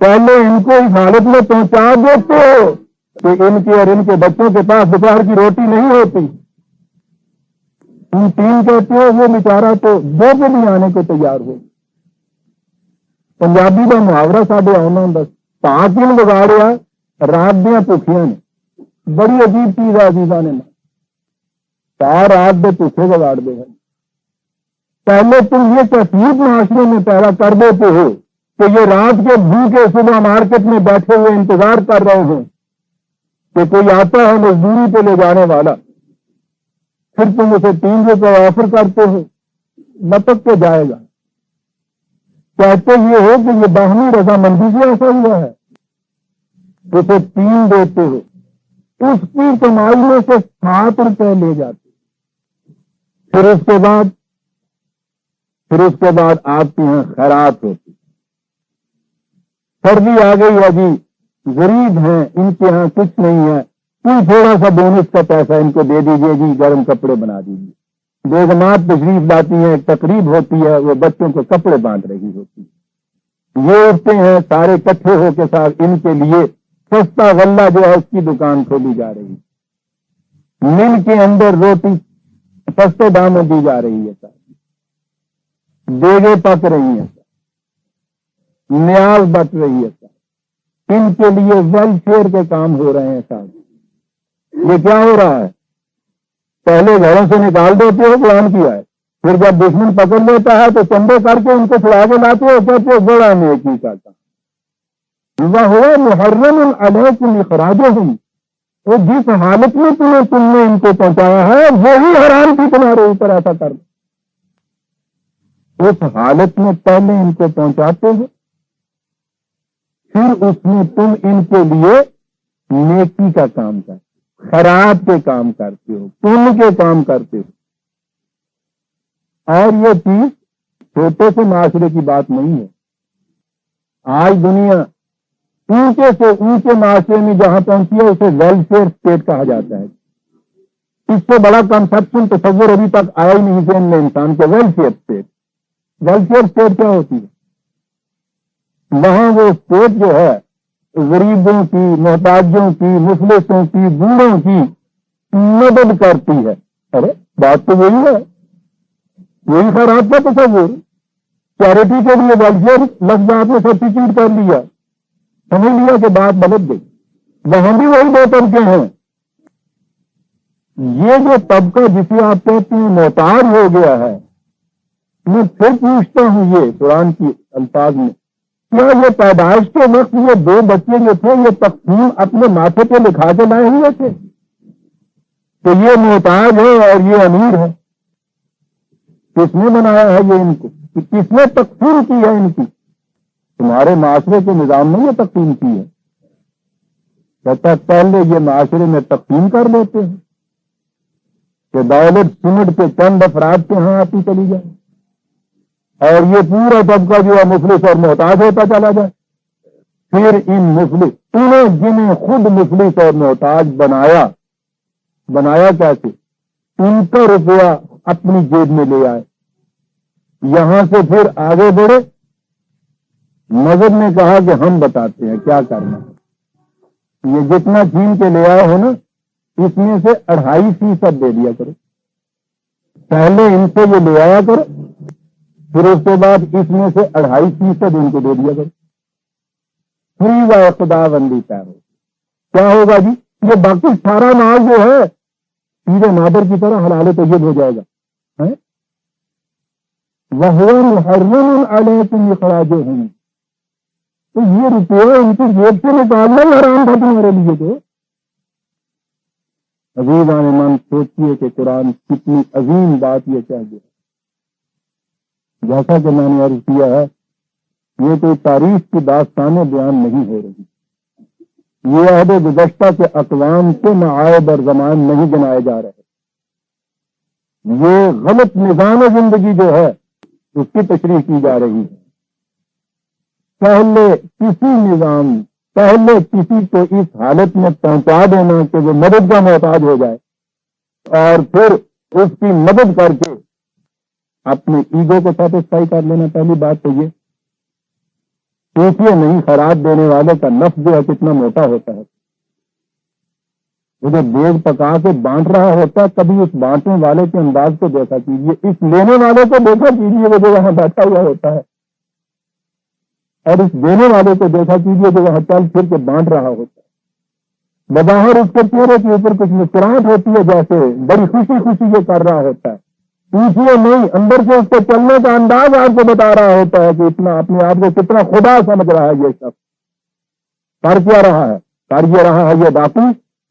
پہلے ان کو اس حالت میں پہنچا دیتے ہو کہ ان کے اور ان کے بچوں کے پاس دوپہر کی روٹی نہیں ہوتی۔ تم 3 کہتے ہو، وہ بیچارہ تو 2 پہ بھی آنے کو تیار ہو۔ پنجابی کا محاورہ ساڈے آنا ہوں، بس 5 دن بگاڑیا رات دیا بھوکیاں نے، بڑی عجیب چیز ہے عزیزاں نے، 4 رات دے بھوکے بگاڑ دے ہیں۔ پہلے تم یہ کیفیت معاشرے میں پیدا کر دیتے ہو کہ یہ رات کے بھوکے صبح مارکیٹ میں بیٹھے ہوئے انتظار کر رہے ہیں کہ کوئی آتا ہے مزدوری پہ لے جانے والا، پھر تم اسے 3 روپے آفر کرتے ہو، لپک کے جائے گا۔ کہتے یہ ہو کہ یہ باہمی رضامندی سے ایسا ہوا ہے، اسے 3 دیتے ہو، اس کی کمائی میں سے 7 روپے لے جاتے، پھر اس کے بعد آپ کے یہاں خیرات ہوتی، سردی آ گئی ہے جی، غریب ہیں، ان کے یہاں کچھ نہیں ہے، کوئی تھوڑا سا بونس کا پیسہ ان کو دے دیجیے جی، گرم کپڑے بنا دیجیے۔ بیگمات تشریف لاتی ہیں، ایک تقریب ہوتی ہے، وہ بچوں کو کپڑے باندھ رہی ہوتی ہے، یہ اٹھتے ہیں سارے اکٹھے ہو کے ساتھ، ان کے لیے سستا غلہ جو ہے اس کی دکان کھولی جا رہی ہے، مل کے اندر روٹی سستے داموں دی جا رہی ہے، دیگیں پک رہی ہیں، نیاز بٹ رہی ہے، ان کے لیے ویلفیئر کے کام ہو رہے ہیں صاحب۔ یہ کیا ہو رہا ہے؟ پہلے گھروں سے نکال دیتے ہو، قرآن کیا ہے، پھر جب دشمن پکڑ لیتا ہے تو چندے کر کے ان کو چھڑا کے لاتے ہو، کہتے ہو بڑا نیکی کا کام ہوا محرم علیکم اخراجہم، وہ جس حالت میں تم نے ان کو پہنچایا ہے وہی حرام تھی تمہارے اوپر ایسا کر، اس حالت میں پہلے ان کو پہنچاتے ہو، پھر اس میں تم ان کے لیے نیکی کا کام کرتے، خیرات کے کام کرتے ہو، پن کے کام کرتے ہو۔ اور یہ چیز چھوٹے سے معاشرے کی بات نہیں ہے، آج دنیا اونچے سے اونچے معاشرے میں جہاں پہنچی ہے اسے ویلفیئر اسٹیٹ کہا جاتا ہے۔ اس سے بڑا کنسپشن تصور ابھی تک آیا ہی نہیں ذہن میں انسان کے، ویلفیئر اسٹیٹ۔ ویلفیئر اسٹیٹ کیا ہوتی ہے؟ وہاں وہ اسٹیٹ جو ہے غریبوں کی، محتاجوں کی، مفلسوں کی، بوڑھوں کی مدد کرتی ہے۔ ارے بات تو وہی ہے، وہی خیرات کا تصور، چیریٹی کے لیے ویلفیئر لفظ آپ نے سبسٹیٹیوٹ کر لیا، سمجھ لیا کہ بات بدل گئی۔ وہاں بھی وہی 2 طبقے ہیں، یہ جو طبقہ جسے آپ کہتے ہیں محتاج ہو گیا ہے، میں پھر پوچھتا ہوں یہ قرآن کی الفاظ میں، کیا یہ پیدائش کے وقت یہ 2 بچے جو تھے یہ تقسیم اپنے ماتھے پہ لکھا کے لائے ہوئے تھے کہ یہ محتاج ہے اور یہ امیر ہے؟ کس نے بنایا ہے یہ ان کو؟ کہ کس نے تقسیم کی ہے ان کی؟ تمہارے معاشرے کے نظام میں یہ تقسیم کی ہے؟ کہتا پہلے یہ معاشرے میں تقسیم کر لیتے ہیں کہ دولت سمٹ کے چند افراد کے ہاں آتی چلی جائے اور یہ پورا طبقہ جو ہے مفلس اور محتاج ہوتا چلا جائے. پھر ان مفلس جنہیں خود مفلس اور محتاج بنایا کیسے؟ ان کا روپیہ اپنی جیب میں لے آئے. یہاں سے پھر آگے بڑھے. مذہب نے کہا کہ ہم بتاتے ہیں کیا کرنا. یہ جتنا چھین کے لے آئے ہو نا اس میں سے 2.5% دے دیا کرو. پہلے ان سے یہ لے آیا کرو پھر اس کے بعد اس میں سے 2.5% ان کو دے دیا کرو. فری و خدا بندی طے ہو. کیا ہوگا جی؟ یہ باقی سارا مال جو ہے سیدھے نادر کی طرح حلال طیب ہو جائے گا. وَهُوَ مُحَرَّمٌ عَلَيْكُمْ إِخْرَاجُهُ. تو یہ روپیہ ان کی جیب سے نکالنا حرام تھا تمہارے لیے. تو عزیزان من سوچیے کہ قرآن کتنی عظیم بات یہ کہہ گیا. جیسا کہ میں نے عرض کیا ہے یہ کوئی تاریخ کی داستانیں بیان نہیں ہو رہی. یہ عہد گزشتہ کے اقوام کے معائب اور زمان نہیں گنائے جا رہے. یہ غلط نظام زندگی جو ہے اس کی تشریح کی جا رہی ہے. پہلے کسی کو اس حالت میں پہنچا دینا کہ وہ مدد کا محتاج ہو جائے اور پھر اس کی مدد کر کے اپنے ایگو کو سیٹسفائی کر لینا. پہلی بات تو یہ پوچھئے نہیں خیرات دینے والے کا نفس جو ہے کتنا موٹا ہوتا ہے. وہ جو دیگ پکا کے بانٹ رہا ہوتا ہے کبھی اس بانٹنے والے کے انداز کو دیکھا کیجیے, اس لینے والے کو دیکھا کیجیے وہ جو وہاں بیٹھا ہوا ہوتا ہے, اور اس دینے والے کو دیکھا کیجیے جو وہاں چل پھر کے بانٹ رہا ہوتا ہے. بظاہر اس کے چہرے کے اوپر کچھ مسکراہٹ ہوتی ہے جیسے بڑی خوشی خوشی یہ کر رہا ہوتا ہے. پوچھئے نہیں اندر سے اس کے چلنے کا انداز آپ کو بتا رہا ہوتا ہے کہ اتنا اپنے آپ کو کتنا خدا سمجھ رہا ہے. یہ شخص کر کیا رہا ہے؟ کر یہ رہا ہے یہ ڈاکو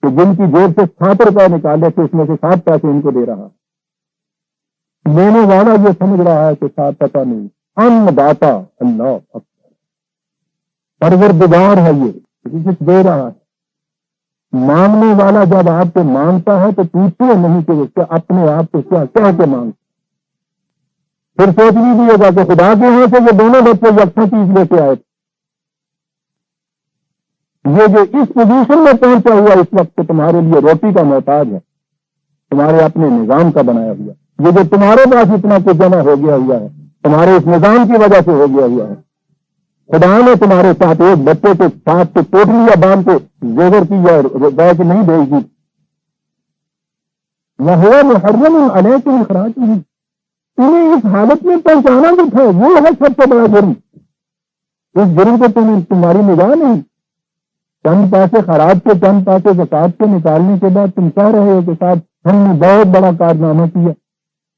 کہ جن کی جیب سے 7 روپے نکالے تھے اس میں سے 7 پیسے ان کو دے رہا ہے. لینے والا یہ سمجھ رہا ہے کہ 7 پتہ نہیں. ان داتا اللہ پروردگار ہے یہ کچھ دے رہا ہے. مانگنے والا جب آپ کو مانگتا ہے تو پوچھئے نہیں کہ اس کے اپنے آپ کو کیا کہہ کے مانگتا. پھر سوچ لیجیے گا کہ خدا کے یہاں سے یہ دونوں بچے یکساں چیز لے کے آئے تھے. یہ جو اس پوزیشن میں پہنچا ہوا اس وقت تمہارے لیے روٹی کا محتاج ہے تمہارے اپنے نظام کا بنایا ہوا. یہ جو تمہارے پاس اتنا کچھ جمع ہو گیا ہوا ہے تمہارے اس نظام کی وجہ سے ہو گیا ہوا ہے. خدا نے تمہارے ساتھ ایک بچے کے ساتھ تو ٹوٹلی یا باندھ کے زیور کی یا بیچ نہیں دے گی. وَهُوَ مُحَرَّمٌ عَلَيْكُمْ إِخْرَاجُهُ. انہیں اس حالت میں پہنچانا بھی تھا وہ ہے سب سے بڑا جرم. اس جرم کو تمہاری نگاہ نہیں. چند پیسے خراج کے چند پیسے زکات کے نکالنے کے بعد تم کہہ رہے ہو کہ صاحب ہم نے بہت بڑا کارنامہ کیا.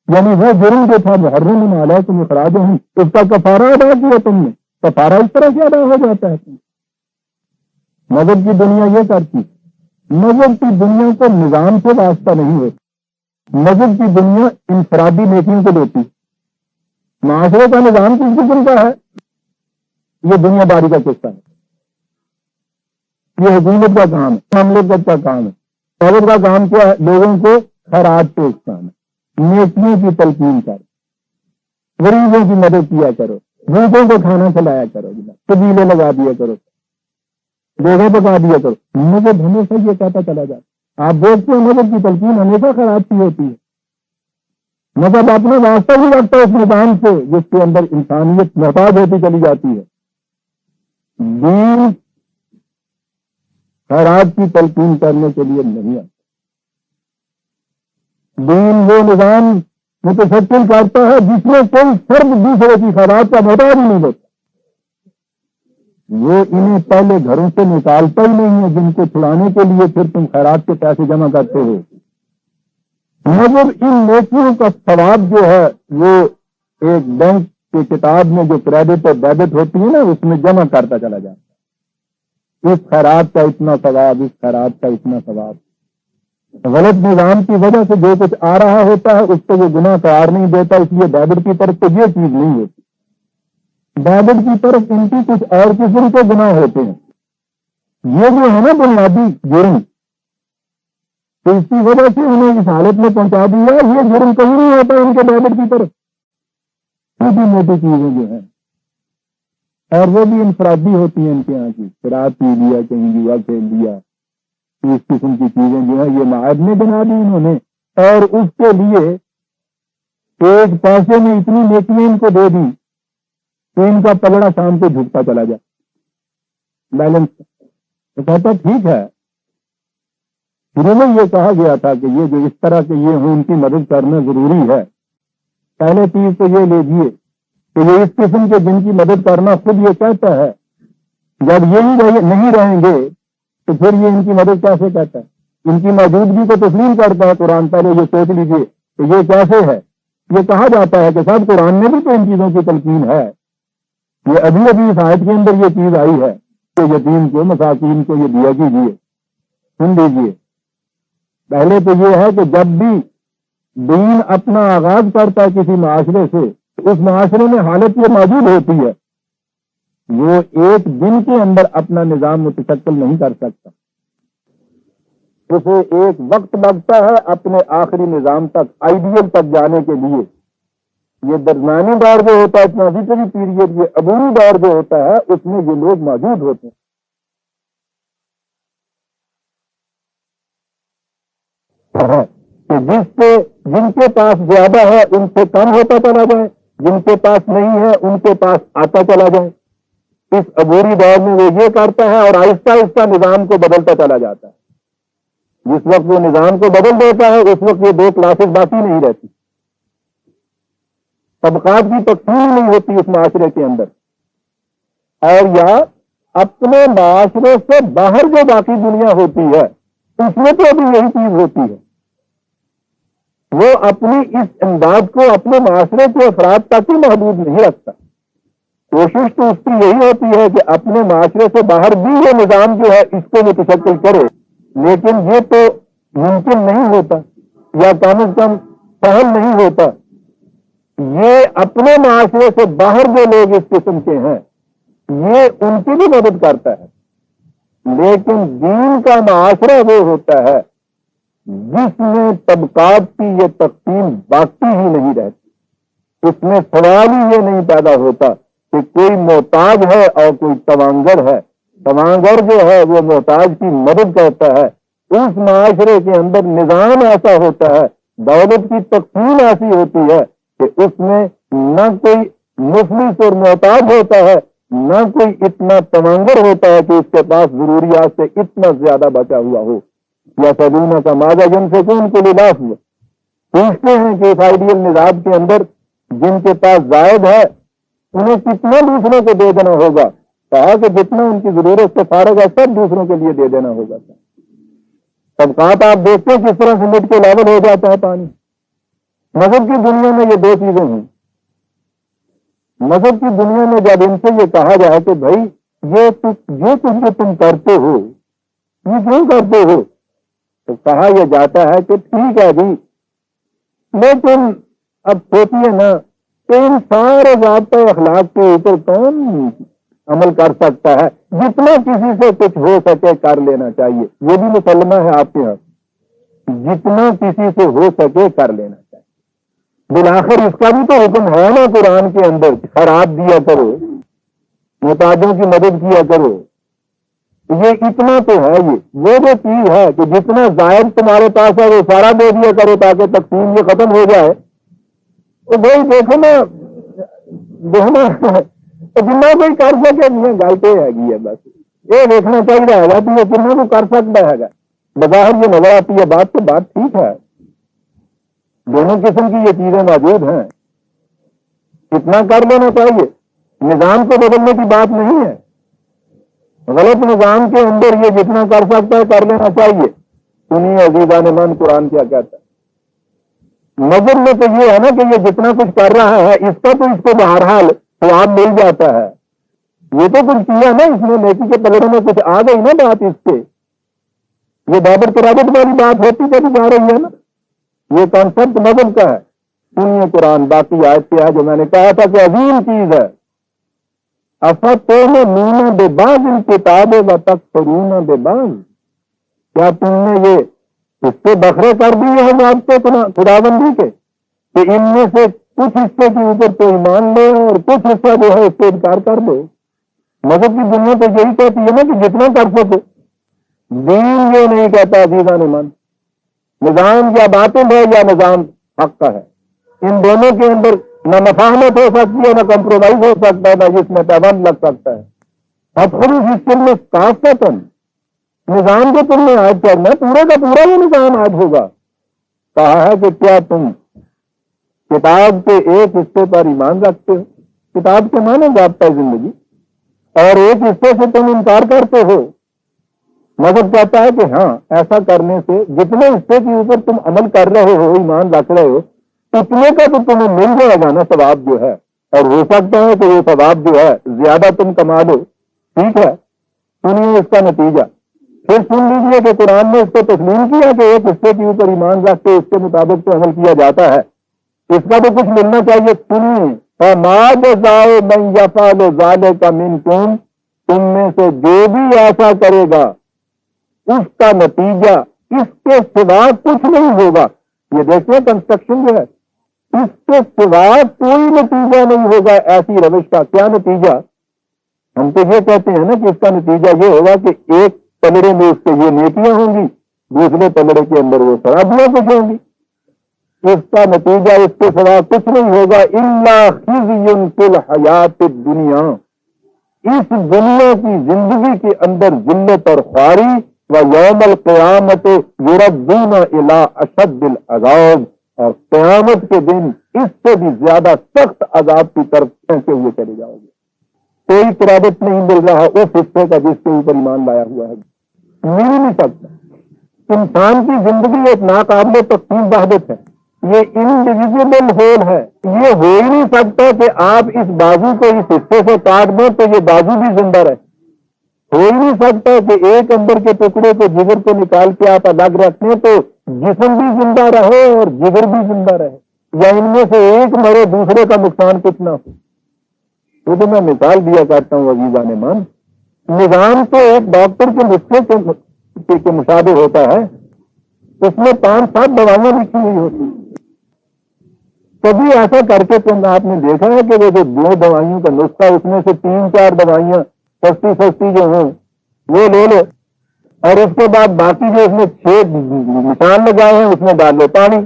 یعنی وہ جرم جو تھا مُحَرَّمٌ عَلَيْكُمْ إِخْرَاجُهُ اس کا کفارہ ادا کیا تم نے. کفارہ اس طرح سے ادا ہو جاتا ہے. مذہب کی دنیا یہ کرتی. مذہب کی دنیا کو نظام سے واسطہ نہیں ہوتا. مذہب کی دنیا انفرادی نیکیوں کو دیتی. معاشرے کا نظام کس قسم کا ہے؟ یہ دنیا داری کا قصہ ہے. یہ حکومت کا کام ہے, مملکت کا کام ہے. دولت کا کام کیا ہے؟ لوگوں کو خیرات پیش کرنا, نیکیوں کی تلقین کر, غریبوں کی مدد کیا کرو, بھوکوں کو کھانا کھلایا کرو, قبیلے لگا دیا کرو, دیگیں پکا دیا کرو. مذہب ہمیشہ یہ کہتا چلا جاتا. آپ دیکھتے ہیں مذہب کی تلقین ہمیشہ خراب کی ہوتی ہے. مذہب اپنے واسطہ بھی رکھتا ہے اس نظام سے جس کے اندر انسانیت محتاج ہوتی چلی جاتی ہے. دین خیرات کی تلقین کرنے کے لیے نہیں آتا. دین وہ نظام متشکل کرتا ہے جس میں کوئی فرد دوسرے کی خیرات کا محتاج ہی نہیں ہوتا. وہ انہیں پہلے گھروں سے نکالتا ہی نہیں ہے جن کو چھڑانے کے لیے پھر تم خیرات کے پیسے جمع کرتے ہو. مگر ان نیکیوں کا ثواب جو ہے وہ ایک بینک کی کتاب میں جو کریڈٹ اور ڈیبٹ ہوتی ہے نا اس میں جمع کرتا چلا جاتا ہے. اس خیرات کا اتنا ثواب, اس خیرات کا اتنا ثواب. غلط نظام کی وجہ سے جو کچھ آ رہا ہوتا ہے اس کو وہ گناہ قرار نہیں دیتا، اس لیے بائبل کی طرف تو یہ چیز نہیں ہوتی، بائبل کی طرف ان کی کچھ اور قسم کے گناہ ہوتے ہیں، یہ جو ہے نا بنیادی جرم، تو اس کی وجہ سے انہیں اس حالت میں پہنچا دیا، یہ جرم کہیں نہیں ہوتا ان کے بائبل کی طرف، چھوٹی موٹی چیزیں جو ہیں، اور وہ بھی انفرادی ہوتی ہیں ان کے یہاں کی، شراب پی لیا، کہیں جوا کھیل لیا، اس قسم کی چیزیں جو ہیں یہ معاد میں بنا دی انہوں نے، اور اس کے لیے ایک پیسے میں اتنی نیکیاں ان کو دے دی کہ ان کا پلڑا شام کو جھکتا چلا جائے بیلنس، تو کہتا ٹھیک ہے، شروع میں یہ کہا گیا تھا کہ یہ جو اس طرح کے یہ ہوں ان کی مدد کرنا ضروری ہے، پہلے چیز تو یہ لیجیے کہ یہ اس قسم کے جن کی مدد کرنا خود یہ کہتا ہے، جب یہی نہیں رہیں گے تو پھر یہ ان کی مدد کیسے کہتا ہے، ان کی موجودگی کو تسلیم کرتا ہے قرآن، پہلے یہ سوچ لیجیے کہ یہ کیسے ہے، یہ کہا جاتا ہے کہ سب قرآن میں بھی تو ان چیزوں کی تلقین ہے، یہ ابھی ابھی اس آیت کے اندر یہ چیز آئی ہے کہ یتیم کو مساکین کو یہ دیا کیجیے، سن لیجیے، پہلے تو یہ ہے کہ جب بھی دین اپنا آغاز کرتا ہے کسی معاشرے سے، اس معاشرے میں حالت یہ موجود ہوتی ہے، وہ ایک دن کے اندر اپنا نظام متشکل نہیں کر سکتا، اسے ایک وقت لگتا ہے اپنے آخری نظام تک، آئیڈیل تک جانے کے لیے۔ یہ درمیانی دور جو ہوتا ہے ٹرانزیٹری پیریڈ، یہ عبوری دور جو ہوتا ہے اس میں یہ لوگ موجود ہوتے ہیں، کہ جن کے پاس زیادہ ہے ان سے کم ہوتا چلا جائے، جن کے پاس نہیں ہے ان کے پاس آتا چلا جائے۔ اس عبوری دور میں وہ یہ کرتا ہے اور آہستہ آہستہ نظام کو بدلتا چلا جاتا ہے۔ جس وقت وہ نظام کو بدل دیتا ہے اس وقت یہ دو کلاسز باقی نہیں رہتی، طبقات کی تقسیم نہیں ہوتی اس معاشرے کے اندر، اور یا اپنے معاشرے سے باہر جو باقی دنیا ہوتی ہے اس میں تو ابھی یہی چیز ہوتی ہے، وہ اپنی اس امداد کو اپنے معاشرے کے افراد تک ہی محدود نہیں رکھتا، کوشش تو اس کی یہی ہوتی ہے کہ اپنے معاشرے سے باہر بھی یہ نظام جو ہے اس کو متشکل کرے، لیکن یہ تو ممکن نہیں ہوتا، یا کم از کم سہل نہیں ہوتا۔ یہ اپنے معاشرے سے باہر جو لوگ اس قسم کے ہیں یہ ان کی بھی مدد کرتا ہے، لیکن دین کا معاشرہ وہ ہوتا ہے جس میں طبقات کی یہ تقسیم باقی ہی نہیں رہتی، اس میں سوال ہی یہ نہیں پیدا ہوتا کہ کوئی محتاج ہے اور کوئی توانگر ہے، توانگر جو ہے وہ محتاج کی مدد کرتا ہے۔ اس معاشرے کے اندر نظام ایسا ہوتا ہے، دولت کی تقسیم ایسی ہوتی ہے کہ اس میں نہ کوئی مفلس اور محتاج ہوتا ہے، نہ کوئی اتنا توانگر ہوتا ہے کہ اس کے پاس ضروریات سے اتنا زیادہ بچا ہوا ہو، یا سدونہ کا ماذا جن سے کون کو للاف ہوا۔ پوچھتے ہیں کہ اس آئیڈیل نظام کے اندر جن کے پاس زائد ہے انہیں کتنا دوسروں کو دے دینا ہوگا، کہا کہ جتنا ان کی ضرورت سے فارغ ہے سب دوسروں کے لیے دے دینا ہوگا۔ طبقات آپ دیکھتے ہیں کس طرح سے مٹ کے لیول ہو جاتا ہے پانی۔ مذہب کی دنیا میں یہ دو چیزیں ہیں، مذہب کی دنیا میں جب ان سے یہ کہا جائے کہ بھائی یہ کچھ جو تم کرتے ہو یہ کیوں کرتے ہو، تو کہا یہ جاتا ہے کہ ٹھیک ہے جی، لیکن اب سوچیے نا کہ ان سارے ضابطۂ اخلاق کے اوپر کون عمل کر سکتا ہے، جتنا کسی سے کچھ ہو سکے کر لینا چاہیے، یہ بھی مسلمہ ہے آپ کے یہاں، جتنا کسی سے ہو سکے کر لینا چاہیے۔ بالآخر اس کا بھی تو حکم ہے نا قرآن کے اندر، خیرات دیا کرو، محتاجوں کی مدد کیا کرو، یہ اتنا تو ہے۔ یہ وہ جو چیز ہے کہ جتنا زائد تمہارے پاس ہے وہ سارا دے دیا کرو تاکہ تقسیم یہ ختم ہو جائے، تو بھائی دیکھو نا جتنا کوئی کر سکے گل تو ہے بس یہ دیکھنا چاہیے ہے کہ یہ کتنا کو کر سکتا ہے، بظاہر یہ نظر آتی ہے بات تو بات ٹھیک ہے، دونوں قسم کی یہ چیزیں موجود ہیں، کتنا کر لینا چاہیے، نظام کو بدلنے کی بات نہیں ہے، غلط نظام کے اندر یہ جتنا کر سکتا ہے کر لینا چاہیے۔ سنیے عزیزان من قرآن کیا کہتا ہے، نظر میں تو یہ ہے نا کہ یہ جتنا کچھ کر رہا ہے اس کا تو اس کو بہرحال ثواب مل جاتا ہے، یہ تو کچھ کیا نا اس نے، نیکی کے پلڑے میں کچھ آ گئی نا بات اس سے، یہ بابر قرابت والی بات ہوتی چلی جا رہی ہے نا. یہ کانسیپٹ مذہب کا ہے. سنیے قرآن باقی آیت کیا ہے جو میں نے کہا تھا کہ عظیم چیز ہے. افتؤمنون ببعض الکتاب وتکفرون ببعض، کیا تم نے یہ حصے بکھرے کر دیے ہیں آپ کو خداوندی کے کہ ان میں سے کچھ حصے کے اوپر تو ایمان لے اور کچھ حصہ جو ہے اس کو انکار کر دو. مذہب کی دنیا تو یہی کہتی ہے نا کہ جتنا کر سکو. دین یہ نہیں کہتا عزیزان من، نظام یا باطل ہے یا نظام حق کا ہے. ان دونوں کے اندر نہ مفاہمت ہو سکتی ہے، نہ کمپرومائز ہو سکتا ہے، نہ جس میں پیبند لگ سکتا ہے. اب خود اس سسٹم میں کافی نظام جو تم نے آج کرنا پورا کا پورا یہ نظام آج ہوگا. کہا ہے کہ کیا تم کتاب کے ایک حصے پر ایمان رکھتے ہو، کتاب کے معنی ضابطہ زندگی، اور ایک حصے سے تم انکار کرتے ہو. مذہب کہتا ہے کہ ہاں ایسا کرنے سے جتنے حصے کے اوپر تم عمل کر رہے ہو، ایمان رکھ رہے ہو، اتنے کا تو تمہیں مل جائے گا نا ثواب جو ہے. اور ہو سکتا ہے کہ وہ ثواب جو ہے زیادہ تم کما لو. ٹھیک ہے، سنیے اس کا نتیجہ. پھر سن لیجیے کہ قرآن نے اس کو تسلیم کیا کہ ایک حصے کے اوپر ایمان رکھ کے اس کے مطابق تو عمل کیا جاتا ہے. اس کا تو کچھ ملنا چاہیے. سنیے، فَمَا جَزَاءُ مَن يَفْعَلُ ذَلِكَ مِنكُمْ، تم میں سے جو بھی ایسا کرے گا اس کا نتیجہ اس کے سوا کچھ نہیں ہوگا. یہ دیکھیں کنسٹرکشن جو ہے، اس کے سوا کوئی نتیجہ نہیں ہوگا ایسی روش کا. کیا نتیجہ؟ ہم تو یہ کہتے ہیں نا کہ اس کا نتیجہ یہ ہوگا کہ ایک پلڑے میں اس کے یہ نیکیاں ہوں گی، دوسرے پلڑے کے اندر وہ خرابیاں کچھ ہوں گی. اس کا نتیجہ اس کے سوا کچھ نہیں ہوگا. اِلَّا خِزْيٌ فِي الْحَيَاةِ الدُّنْيَا، اس دنیا کی زندگی کے اندر ذلت اور خواری. وَيَوْمَ الْقِيَامَةِ يُرَدُّونَ إِلَىٰ أَشَدِّ الْعَذَابِ، اور قیامت کے دن اس سے بھی زیادہ سخت عذاب کی طرف کھینچے ہوئے چلے جاؤ گے. کوئی قرابت نہیں مل رہا اس حصے کا جس کے اوپر ایمان لایا ہوا ہے. مل نہیں سکتا. انسان کی زندگی ایک ناقابل تقسیم وحدت ہے. یہ انڈیویژل ہول ہے. یہ ہو ہی نہیں سکتا کہ آپ اس بازو کو اس حصے سے کاٹ دیں تو یہ بازو بھی زندہ رہے. ہو ہی نہیں سکتا کہ ایک اندر کے ٹکڑے کو جگر کو نکال کے آپ الگ رکھیں تو جسم بھی زندہ رہے اور جگر بھی زندہ رہے، یا ان میں سے ایک مرے دوسرے کا نقصان کتنا ہو. وہ تو میں مثال دیا کرتا ہوں عزیزان من. نظام تو ایک ڈاکٹر کے نسخے کے مشابہ ہوتا ہے. اس میں 5-7 دوائیاں لکھی ہوئی ہوتی. کبھی ایسا کر کے تم آپ نے دیکھا ہے کہ وہ جو 2 دوائیوں کا نسخہ، اس میں سے 3-4 دوائیاں سستی جو ہوں وہ لے لو، اور اس کے بعد باقی جو اس میں 6 نشان لگائے ہیں اس میں ڈال لو پانی.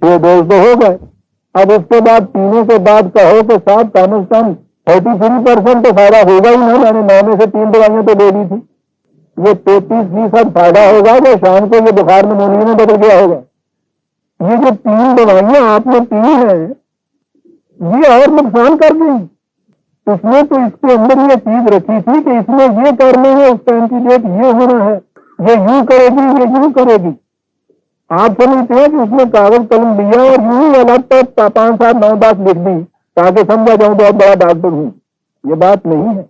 6 ڈوز تو ہو گئے. اب اس کے بعد پینے کے بعد کہو کہ صاحب کم از کم 33% تو فائدہ ہوگا ہی نا، میں نے 9 میں سے 3 دوائیاں تو لے لی تھی. یہ 33% فائدہ ہوگا کہ شام کو یہ بخار نمونیا میں بدل گیا ہوگا. یہ جو 3 دوائیاں آپ نے پی ہیں یہ اور نقصان کر دیں. اس نے تو اس کے اندر یہ چیز رکھی تھی کہ اس میں یہ کرنا ہے، اس کا اینٹیڈیٹ یہ ہونا ہے، یہ یوں کرے گی، یہ یوں کرے گی. آپ سمجھتے ہیں کہ اس نے کاغذ قلم لیا اور یوں ہی الگ تک 5, 7, 9 بات لکھ دی تاکہ سمجھا جاؤں بہت بڑا ڈاکٹر ہوں. یہ بات نہیں ہے.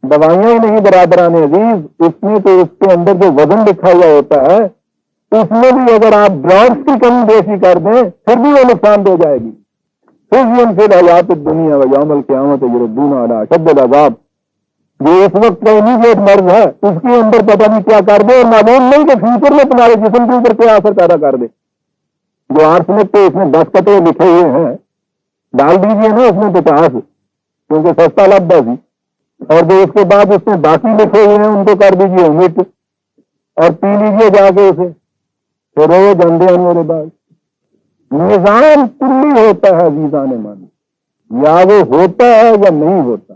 دوائیاں ہی نہیں برادران عزیز، اس میں تو اس کے اندر جو وزن لکھا ہوا ہوتا ہے اس میں بھی اگر آپ ڈرگس کی کمی بیشی کر دیں پھر بھی وہ نقصان دے جائے گی. فی الحیات الدنیا ویوم القیامت یردون علی اشد العذاب. جو اس وقت کا امیڈیٹ مرض ہے اس کے اندر پتہ نہیں کیا کر دے، اور معلوم نہیں کہ فیوچر میں تمہارے جسم کے اوپر کیا اثر پیدا کر دے. جو آرسنک کے اس میں 10 قطرے لکھے ہوئے ہیں ڈال دیجیے نا اس میں 50، کیونکہ سستا لبدا سی. اور جو اس کے بعد اس میں باقی لکھے ہوئے ہیں ان کو کر دیجیے مٹ اور پی لیجیے جا کے اسے. پھر وہ جاندے ہیں میرے بعد نظام کلی ہوتا ہے عزیزان من، یا وہ ہوتا ہے یا نہیں ہوتا.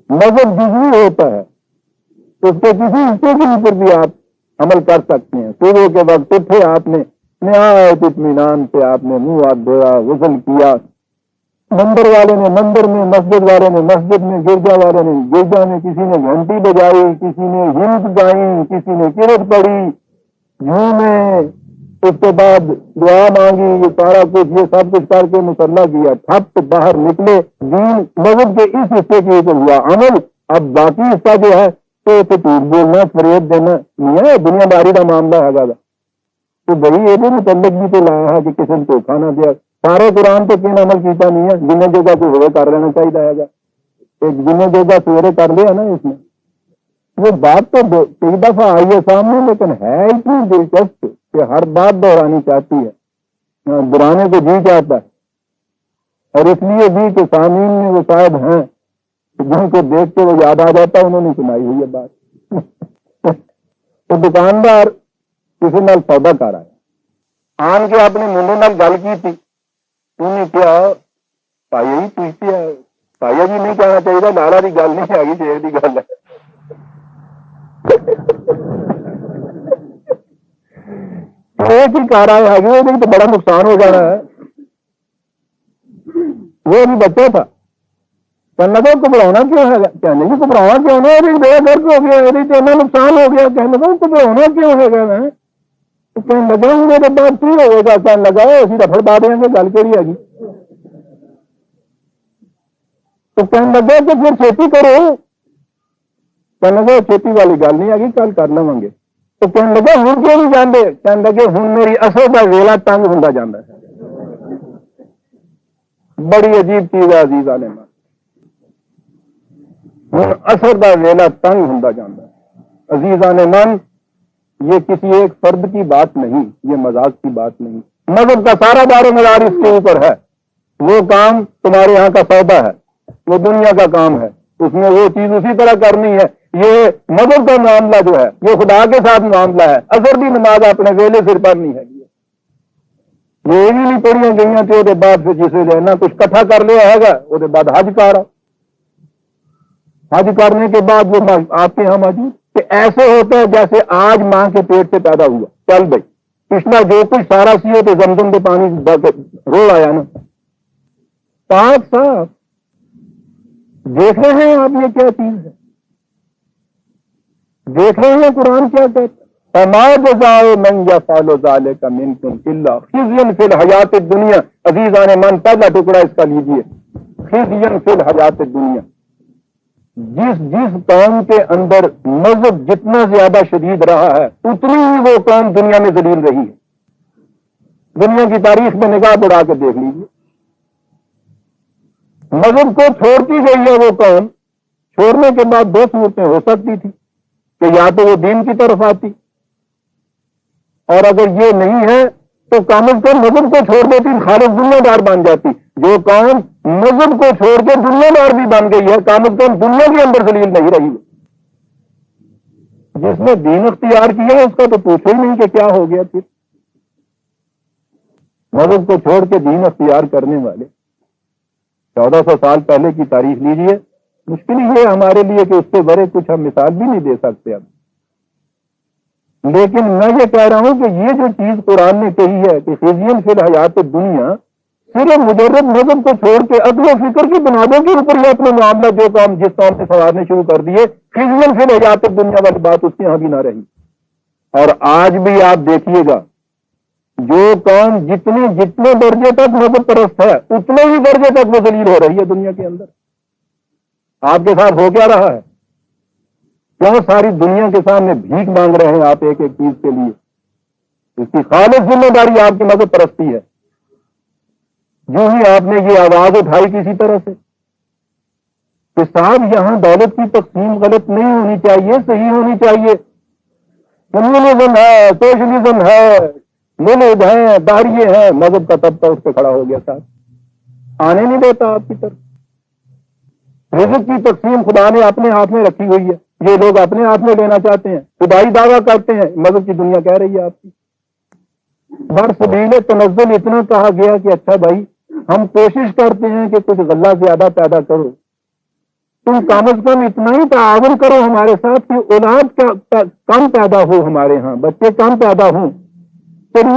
مذہب جزوی ہوتا ہے، اس کے کسی حصے کے اوپر بھی آپ عمل کر سکتے ہیں. صبح کے وقت اٹھے آپ نے نہایت اطمینان سے آپ نے منہ ہاتھ دھویا، غسل کیا، مندر والے نے مندر میں، مسجد والے نے مسجد میں، گرجا والے نے گرجا میں، کسی نے گھنٹی بجائی، کسی نے ہند گائی، کسی نے کرت پڑھی یوں میں، اس کے بعد دعا مانگی، یہ سارا کچھ یہ سب کچھ کر کے مصلح کیا، تھپ باہر نکلے. دین مذہب کے اس حصے کے اوپر ہوا عمل. اب باقی حصہ جو ہے تو جھوٹ بولنا فریب دینا نہیں ہے دنیا داری کا معاملہ ہے گا تو بھائی یہ متعلق بھی تو لایا ہے کہ کسی نے دھوکھا نہ دیا سارے قرآن تو کین عمل کیتا نہیں ہے جنہیں جگہ کو ہوئے کر لینا چاہیے ہے گا ایک جنہیں جگہ سویرے کر لیا نا اس میں وہ بات تو کئی دفعہ آئی ہے سامنے لیکن ہے اتنی دلچسپ کہ ہر بات دہرانی چاہتی ہے دہرانے کو جی چاہتا ہے اور اس لیے بھی کہ سامعین میں وہ شاید ہیں جن کو دیکھ کے وہ یاد آ جاتا ہے انہوں نے سنائی ہوئی ہے بات تو دکاندار کسی نال سودا کر آیا آن کے اپنے منڈے نال گل کی تھی انہیں کیا پایا جی پوچھتی ہے پایا جی نہیں کہنا چاہیے لالا کی گل نہیں آ گئی شیر کی گل ہے ایک ہی کار آئے آگے وہ تو بڑا نقصان ہو جانا ہے وہ ابھی بچہ تھا کہنے لگا گھبرانا کیوں ہے کہنے لگا گھبرانا کیوں نہیں ابھی بے درد ہو گیا ابھی تو اتنا نقصان ہو گیا کہنے لگا گھبرانا کیوں ہے کہنے لگا میرے بعد کی ہوئے گا کہنے لگا اسی رفڑ بات دیں گے گل کہڑی ہے گی تو کہنے لگا کہ پھر چھیتی کرو کہنے لگا چھیتی والی گل نہیں آگی کل کر لواں گے تو کہنے لگا ہوں کیوں نہیں جانے کہنے لگے ہوں میری اصل کا ویلا تنگ ہوتا جاتا ہے بڑی عجیب چیز ہے عزیز عالم ہوں اثر کا ویلا تنگ ہوتا جاتا ہے عزیزان من یہ کسی ایک فرد کی بات نہیں یہ مذاق کی بات نہیں مذہب کا سارا دار و مدار اس کے اوپر ہے وہ کام تمہارے یہاں کا سودا ہے وہ دنیا کا کام ہے اس میں وہ چیز اسی طرح کرنی ہے یہ مذہب کا معاملہ جو ہے یہ خدا کے ساتھ معاملہ ہے اثر بھی نماز اپنے ویلے سر پر نہیں ہے یہ بھی نہیں پڑھیاں گئی تھے وہ بعد پھر جسے لینا کچھ کٹھا کر لیا ہے گا وہ بعد حج کر حج کرنے کے بعد وہ آپ کے یہاں موجود کہ ایسے ہوتا ہے جیسے آج ماں کے پیٹ سے پیدا ہوا چل بھائی پچھلا جو کچھ سارا سی ہو تو زمزم کے پانی رو آیا نا پاک صاحب دیکھ رہے ہیں آپ یہ کیا چیز ہے دیکھ رہے ہیں قرآن کیا کہتا ہے فما جزاء من یفعل ذلک منکم الا خزی فی الحیات الدنیا عزیزان من پہلا ٹکڑا اس کا لیجیے خزی فی الحیات الدنیا جس قوم کے اندر مذہب جتنا زیادہ شدید رہا ہے اتنی ہی وہ قوم دنیا میں ذلیل رہی ہے دنیا کی تاریخ میں نگاہ بڑھا کے دیکھ لیجیے مذہب کو چھوڑتی گئی ہے وہ قوم چھوڑنے کے بعد دو صورتیں ہو سکتی تھی کہ یا تو وہ دین کی طرف آتی اور اگر یہ نہیں ہے تو کم از کم مذہب کو چھوڑ دیتی خالص دنیا دار بن جاتی جو قوم مذہب کو چھوڑ کے دنیا دار بھی بن گئی ہے کم از کم دنیا کے اندر ذلیل نہیں رہی جس نے دین اختیار کیا اس کا تو پوچھو ہی نہیں کہ کیا ہو گیا پھر مذہب کو چھوڑ کے دین اختیار کرنے والے 1400 سال پہلے کی تاریخ لیجیے مشکل ہی ہے ہمارے لیے کہ اس سے بڑے کچھ ہم مثال بھی نہیں دے سکتے اب لیکن میں یہ کہہ رہا ہوں کہ یہ جو چیز قرآن نے کہی ہے کہ خزین فی الحیات دنیا صرف مجرد مذہب کو چھوڑ کے عقل و فکر کی بنیادوں کے اوپر یہ اپنے معاملہ جو کام جس کام سے سنوارنے شروع کر دیے خزین فی الحیات دنیا والی بات اس کے یہاں بھی نہ رہی اور آج بھی آپ دیکھیے گا جو قوم جتنے درجے تک مذہب پرست ہے اتنے ہی درجے تک وہ ذلیل ہو رہی ہے دنیا کے اندر آپ کے ساتھ ہو کیا رہا ہے کیوں ساری دنیا کے سامنے بھیک مانگ رہے ہیں آپ ایک ایک چیز کے لیے اس کی خالص ذمہ داری آپ کی مذہب پرستی ہے جو ہی آپ نے یہ آواز اٹھائی کسی طرح سے کہ صاحب یہاں دولت کی تقسیم غلط نہیں ہونی چاہیے صحیح ہونی چاہیے کمیونزم ہے سوشلزم ہے ملک ہیں داڑیے ہیں مذہب کا طبقہ اس پہ کھڑا ہو گیا صاحب آنے نہیں دیتا آپ کی طرف رزق کی تقسیم خدا نے اپنے ہاتھ میں رکھی ہوئی ہے یہ لوگ اپنے ہاتھ میں لینا چاہتے ہیں خدائی دعویٰ کرتے ہیں مذہب کی دنیا کہہ رہی ہے آپ کی برسبیل تنزل اتنا کہا گیا کہ اچھا بھائی ہم کوشش کرتے ہیں کہ کچھ غلہ زیادہ پیدا کرو تم کم از کم اتنا ہی تعاون کرو ہمارے ساتھ کہ اولاد کم پیدا ہو ہمارے ہاں بچے کم پیدا ہوں پھر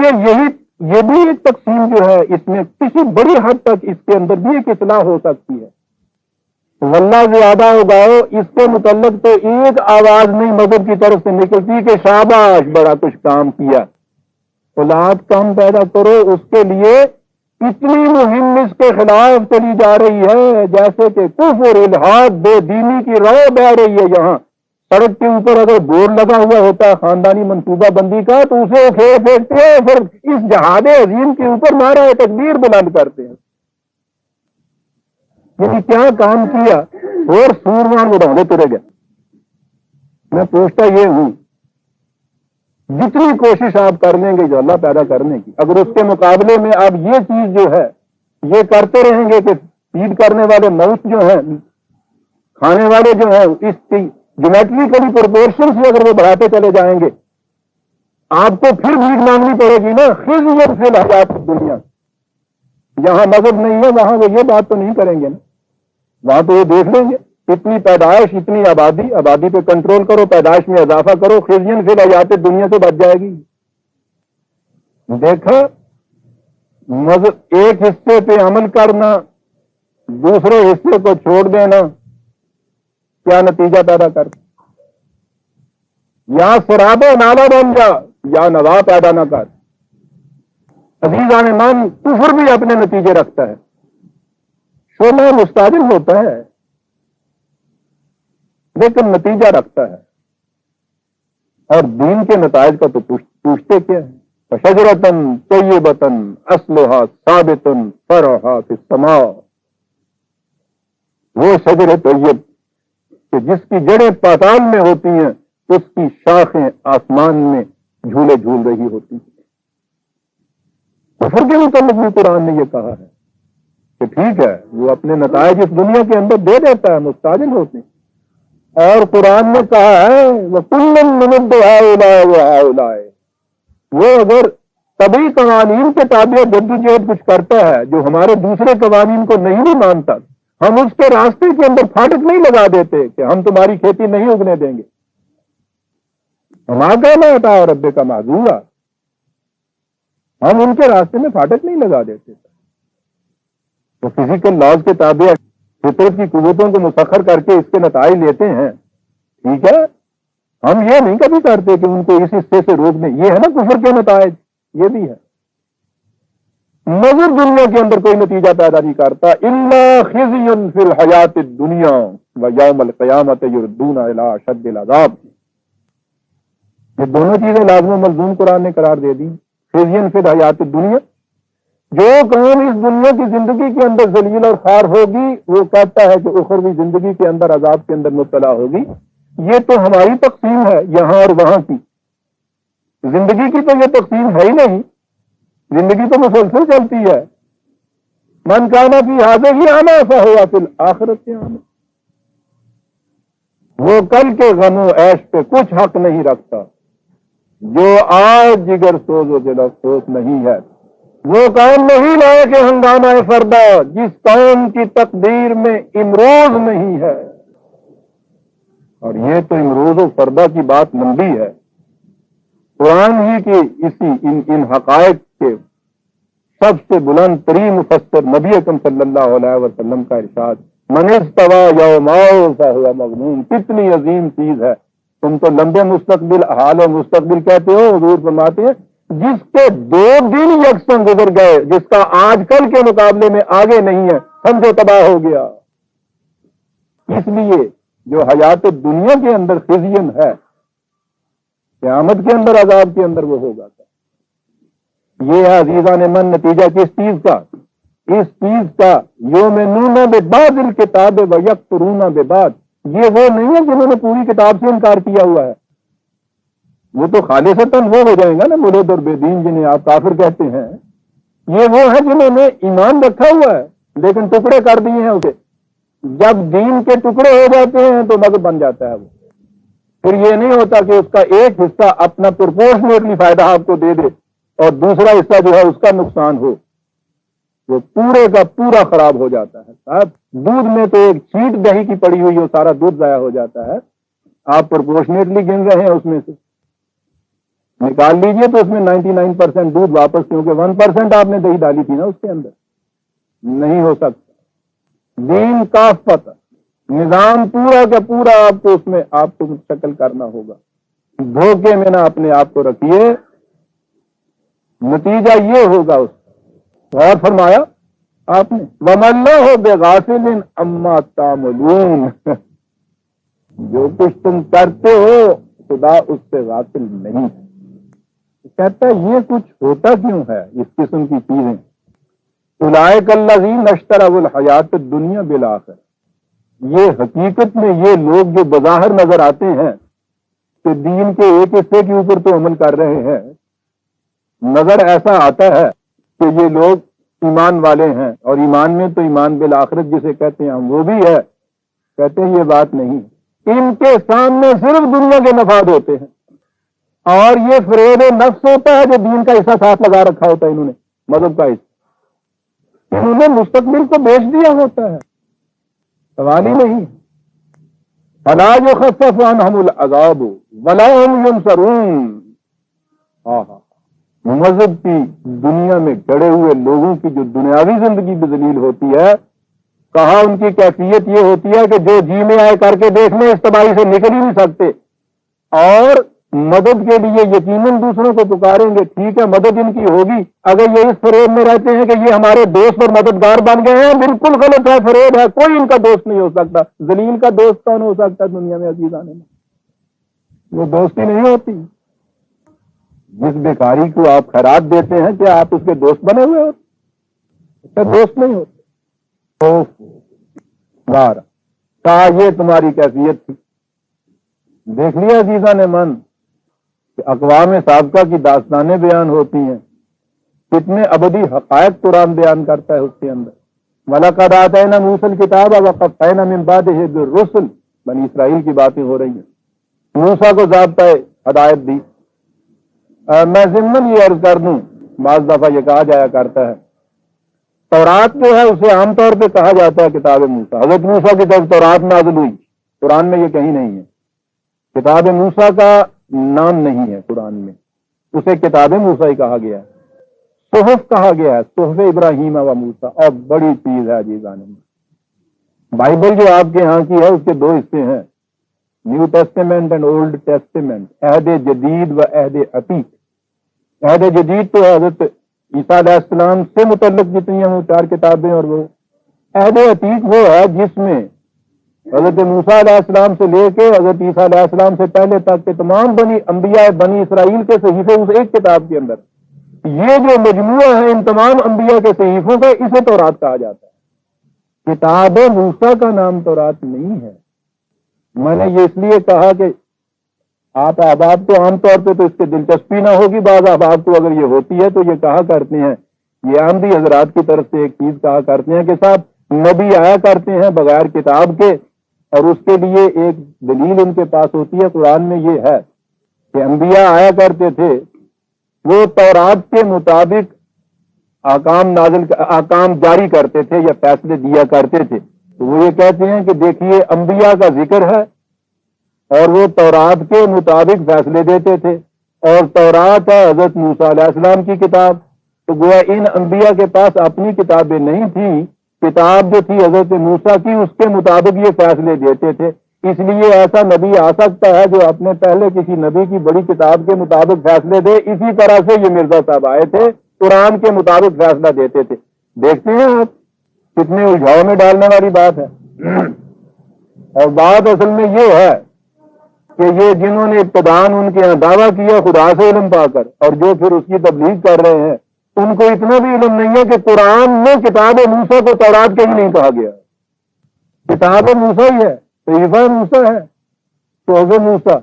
یہ بھی ایک تقسیم جو ہے اس میں کسی بڑی حد تک اس کے اندر بھی ایک اصلاح ہو سکتی ہے غلہ زیادہ اگاؤ اس کے متعلق تو ایک آواز نہیں مذہب کی طرف سے نکلتی کہ شاباش بڑا کچھ کام کیا اولاد کم پیدا کرو اس کے لیے اتنی مہم اس کے خلاف چلی جا رہی ہے جیسے کہ کفر الحاد بے دینی کی رو بہ رہی ہے یہاں سڑک کے اوپر اگر بورڈ لگا ہوا ہوتا ہے خاندانی منصوبہ بندی کا تو اسے وہ کھیل پھینکتے ہیں، پھر اس جہاد عظیم کے اوپر نعرہ تکبیر بلند کرتے ہیں. یعنی کیا کام کیا اور سورمان اڑانے ترے گئے. میں پوچھتا یہ ہوں، جتنی کوشش آپ کر لیں گے جو اللہ پیدا کرنے کی، اگر اس کے مقابلے میں آپ یہ چیز جو ہے یہ کرتے رہیں گے کہ فیڈ کرنے والے ماؤس جو ہیں، کھانے والے جو ہیں، اس کی جیومیٹریکلی پروپورشن سے اگر وہ بڑھاتے چلے جائیں گے، آپ کو پھر بھیک مانگنی پڑے گی نا. خزی فی الحیات الدنیا، جہاں مذہب نہیں ہے وہاں وہ یہ بات تو نہیں کریں گے نا، وہاں تو یہ دیکھ لیں گے اتنی پیدائش اتنی آبادی پہ کنٹرول کرو، پیدائش میں اضافہ کرو، خزین فی الحیات دنیا سے بچ جائے گی. دیکھا مذہب ایک حصے پہ عمل کرنا، دوسرے حصے کو چھوڑ دینا کیا نتیجہ پیدا کرتا، یا سراب نالا بن جا یا نوا پیدا نہ کر. عزیزان من، کفر بھی اپنے نتیجے رکھتا ہے، شعلہ مستعجل ہوتا ہے لیکن نتیجہ رکھتا ہے. اور دین کے نتائج کا تو پوچھتے کیا ہے. فشجرۃ طیبۃ اصلھا ثابت فرعھا فی السماء، وہ شجر طیب کہ جس کی جڑیں پاتال میں ہوتی ہیں، اس کی شاخیں آسمان میں جھولے جھول رہی ہوتی ہیں. کفر کے متعلق بھی قرآن نے یہ کہا ہے کہ ٹھیک ہے وہ اپنے نتائج اس دنیا کے اندر دے دیتا ہے، مستعجل ہوتے ہیں. اور قرآن نے کہا ہے وَكُلًّا نُمِدُّ هَٰؤُلَاءِ وَهَٰؤُلَاءِ، وہ اگر طبی قوانین کے تابع جدوجہد کچھ کرتا ہے جو ہمارے دوسرے قوانین کو نہیں بھی مانتا، ہم اس کے راستے کے اندر پھاٹک نہیں لگا دیتے کہ ہم تمہاری کھیتی نہیں اگنے دیں گے. ہمارا کہنا ہوتا ہے رب کا معذورا، ہم ان کے راستے میں پھاٹک نہیں لگا دیتے. تو فزیکل لاز کے تابع فطرت کی قوتوں کو مسخر کر کے اس کے نتائج لیتے ہیں، ٹھیک ہے. ہم یہ نہیں کبھی کرتے کہ ان کو اس حصے سے روک دیں. یہ ہے نا کفر کے نتائج، یہ بھی ہے. مذہب دنیا کے اندر کوئی نتیجہ پیدا نہیں کرتا. الا خزی فی الحیات الدنیا ویوم القیامت یردون الی اشد العذاب. یہ دونوں چیزیں لازم و ملزوم قرآن نے قرار دے دی. خزی فی الحیات الدنیا، جو قوم اس دنیا کی زندگی کے اندر ذلیل اور خوار ہوگی وہ کہتا ہے کہ اخروی زندگی کے اندر عذاب کے اندر مبتلا ہوگی. یہ تو ہماری تقسیم ہے یہاں اور وہاں کی، زندگی کی تو یہ تقسیم ہے ہی نہیں. زندگی تو مسلسل چلتی ہے. من کانا فی ھذہ اعمی فہو فی الآخرۃ اعمی. وہ کل کے غم و عیش پہ کچھ حق نہیں رکھتا جو آج جگر سوز و دل افسوس نہیں ہے. وہ قوم نہیں لائے کہ ہنگامہ فردا، جس قوم کی تقدیر میں امروز نہیں ہے. اور یہ تو امروز و فردا کی بات لمبی ہے. قرآن ہی کی ان حقائق کے سب سے بلند ترین مفسر نبی اکرم صلی اللہ علیہ وسلم کا ارشاد، من استوى یومئذ فهو مغموم. کتنی عظیم چیز ہے. تم تو لمبے مستقبل، حال و مستقبل کہتے ہو. حضور فرماتے ہیں جس کے 2 دن یکساں گزر گئے، جس کا آج کل کے مقابلے میں آگے نہیں ہے، سمجھو تباہ ہو گیا. اس لیے جو حیات دنیا کے اندر خزین ہے، قیامت کے اندر عذاب کے اندر وہ ہوگا. یہ ہے عزیزان من نتیجہ کس چیز کا؟ اس چیز کا یؤمنون ببعض الکتاب ویکفرون ببعض. یہ وہ نہیں ہے جنہوں نے پوری کتاب سے انکار کیا ہوا ہے. وہ تو خالصتاً وہ ہو جائیں گا نا ملحد اور بے دین، جنہیں آپ کافر کہتے ہیں. یہ وہ ہیں جنہوں نے ایمان رکھا ہوا ہے لیکن ٹکڑے کر دیے ہیں اسے. جب دین کے ٹکڑے ہو جاتے ہیں تو مذہب بن جاتا ہے وہ. پھر یہ نہیں ہوتا کہ اس کا ایک حصہ اپنا پرپورشنیٹلی فائدہ آپ کو دے دے اور دوسرا حصہ جو ہے اس کا نقصان ہو. وہ پورے کا پورا خراب ہو جاتا ہے. صاحب دودھ میں تو ایک چھینٹ دہی کی پڑی ہوئی ہو، سارا دودھ ضائع ہو جاتا ہے. آپ پرپورشنیٹلی گن رہے ہیں، اس میں سے نکال لیجئے تو اس میں 99% دودھ واپس، کیونکہ 1% آپ نے دہی ڈالی تھی نا اس کے اندر. نہیں ہو سکتا. دین کافت، نظام پورا کا پورا آپ کو اس میں آپ کو مستقل کرنا ہوگا. دھوکے میں نہ اپنے آپ کو رکھیے. نتیجہ یہ ہوگا اس کا. اور فرمایا آپ نے وَمَا اللَّهُ بِغَافِلٍ عَمَّا تَعْمَلُونَ. جو کچھ تم کرتے ہو خدا اس سے غافل نہیں ہے. کہتا ہے یہ کچھ ہوتا کیوں ہے اس قسم کی چیزیں. اولئک الذین اشتروا الحیات الدنیا بالآخرہ. یہ حقیقت میں یہ لوگ جو بظاہر نظر آتے ہیں کہ دین کے ایک حصے کے اوپر تو عمل کر رہے ہیں، نظر ایسا آتا ہے کہ یہ لوگ ایمان والے ہیں، اور ایمان میں تو ایمان بالآخرت جسے کہتے ہیں ہم وہ بھی ہے. کہتے ہیں یہ بات نہیں، ان کے سامنے صرف دنیا کے مفاد ہوتے ہیں، اور یہ فریب نفس ہوتا ہے جو دین کا حصہ ساتھ لگا رکھا ہوتا ہے انہوں نے، مذہب کا حصہ انہوں نے مستقبل کو بیچ دیا ہوتا ہے. سوال ہی نہیں. فلا يخفف عنهم العذاب ولا هم ينصرون. مذہب کی دنیا میں گڑے ہوئے لوگوں کی جو دنیاوی زندگی بذلیل ہوتی ہے، کہا ان کی کیفیت یہ ہوتی ہے کہ جو جی میں آئے کر کے دیکھ لیں اس تباہی سے نکل ہی نہیں سکتے، اور مدد کے لیے یقیناً دوسروں کو پکاریں گے. ٹھیک ہے مدد ان کی ہوگی، اگر یہ اس فریب میں رہتے ہیں کہ یہ ہمارے دوست اور مددگار بن گئے ہیں، بالکل غلط ہے، فریب ہے. کوئی ان کا دوست نہیں ہو سکتا. ذلیل کا دوست کون ہو سکتا ہے دنیا میں عزیزان میں؟ وہ دوستی نہیں ہوتی. جس بیکاری کو آپ خیرات دیتے ہیں کیا آپ اس کے دوست بنے ہوئے ہوتے؟ اس کا دوست نہیں ہوتے. کہا یہ تمہاری کیفیت تھی. دیکھ لیا عزیزان من کہ اقوام سابقہ کی داستانیں بیان ہوتی ہیں، کتنے ابدی حقائق قرآن بیان کرتا ہے اس کے اندر. وَلَقَدْ آتَيْنَا مُوسَى الْكِتَابَ وَقَفَّيْنَا مِن بَعْدِهِ بِالرُّسُلِ. بنی اسرائیل کی باتیں ہو رہی ہیں. موسیٰ کو ضابطۂ ہدایت دی. میں ضمن یہ عرض کر دوں، بعض دفعہ یہ کہا جایا کرتا ہے تورات جو ہے اسے عام طور پہ کہا جاتا ہے کتاب موسیٰ. حضرت موسیٰ کی طرف تورات نازل ہوئی، قرآن میں یہ کہیں نہیں ہے. کتاب موسیٰ کا نام نہیں ہے قرآن میں، اسے کتاب موسیٰ ہی کہا گیا ہے. صحف کہا گیا ہے، صحف ابراہیم و موسیٰ. اور بڑی چیز ہے عزیزان. بائبل جو آپ کے ہاں کی ہے اس کے دو حصے ہیں، new testament and old testament, عہد جدید و عہد عتیق. عہد جدید تو حضرت عیسیٰ علیہ السلام سے متعلق جتنی ہیں وہ 4 کتابیں، اور وہ عہد عتیق وہ ہے جس میں حضرت موسیٰ علیہ السلام سے لے کے حضرت عیسیٰ علیہ السلام سے پہلے تک کے تمام انبیاء بنی اسرائیل کے صحیفے اس ایک کتاب کے اندر. یہ جو مجموعہ ہے ان تمام انبیاء کے صحیفوں کا، اسے تورات کہا جاتا ہے. کتاب موسیٰ کا نام تورات نہیں ہے. میں نے یہ اس لیے کہا کہ آپ احباب کو عام طور پہ تو اس کی دلچسپی نہ ہوگی، بعض احباب کو اگر یہ ہوتی ہے تو یہ کہا کرتے ہیں، یہ عامدی حضرات کی طرف سے ایک چیز کہا کرتے ہیں کہ صاحب نبی آیا کرتے ہیں بغیر کتاب کے، اور اس کے لیے ایک دلیل ان کے پاس ہوتی ہے. قرآن میں یہ ہے کہ انبیاء آیا کرتے تھے، وہ تورات کے مطابق احکام جاری کرتے تھے یا فیصلے دیا کرتے تھے. تو وہ یہ کہتے ہیں کہ دیکھیے انبیاء کا ذکر ہے اور وہ تورات کے مطابق فیصلے دیتے تھے، اور تورات ہے حضرت موسیٰ علیہ السلام کی کتاب. تو گویا ان انبیاء کے پاس اپنی کتابیں نہیں تھیں، کتاب جو تھی حضرت موسیٰ کی اس کے مطابق یہ فیصلے دیتے تھے. اس لیے ایسا نبی آ سکتا ہے جو اپنے پہلے کسی نبی کی بڑی کتاب کے مطابق فیصلے دے. اسی طرح سے یہ مرزا صاحب آئے تھے، قرآن کے مطابق فیصلہ دیتے تھے. دیکھتے ہیں آپ کتنے الجھاؤ میں ڈالنے والی بات ہے. اور بات اصل میں یہ ہے کہ یہ جنہوں نے ابتدان ان کے یہاں دعویٰ کیا خدا سے علم پا کر، اور جو پھر اس کی تبلیغ کر رہے ہیں، ان کو اتنا بھی علم نہیں ہے کہ قرآن میں کتاب موسیٰ کو تورات کہیں نہیں کہا گیا. کتاب موسیٰ ہی ہے، صحیفہ موسیٰ ہے، صحف موسیٰ.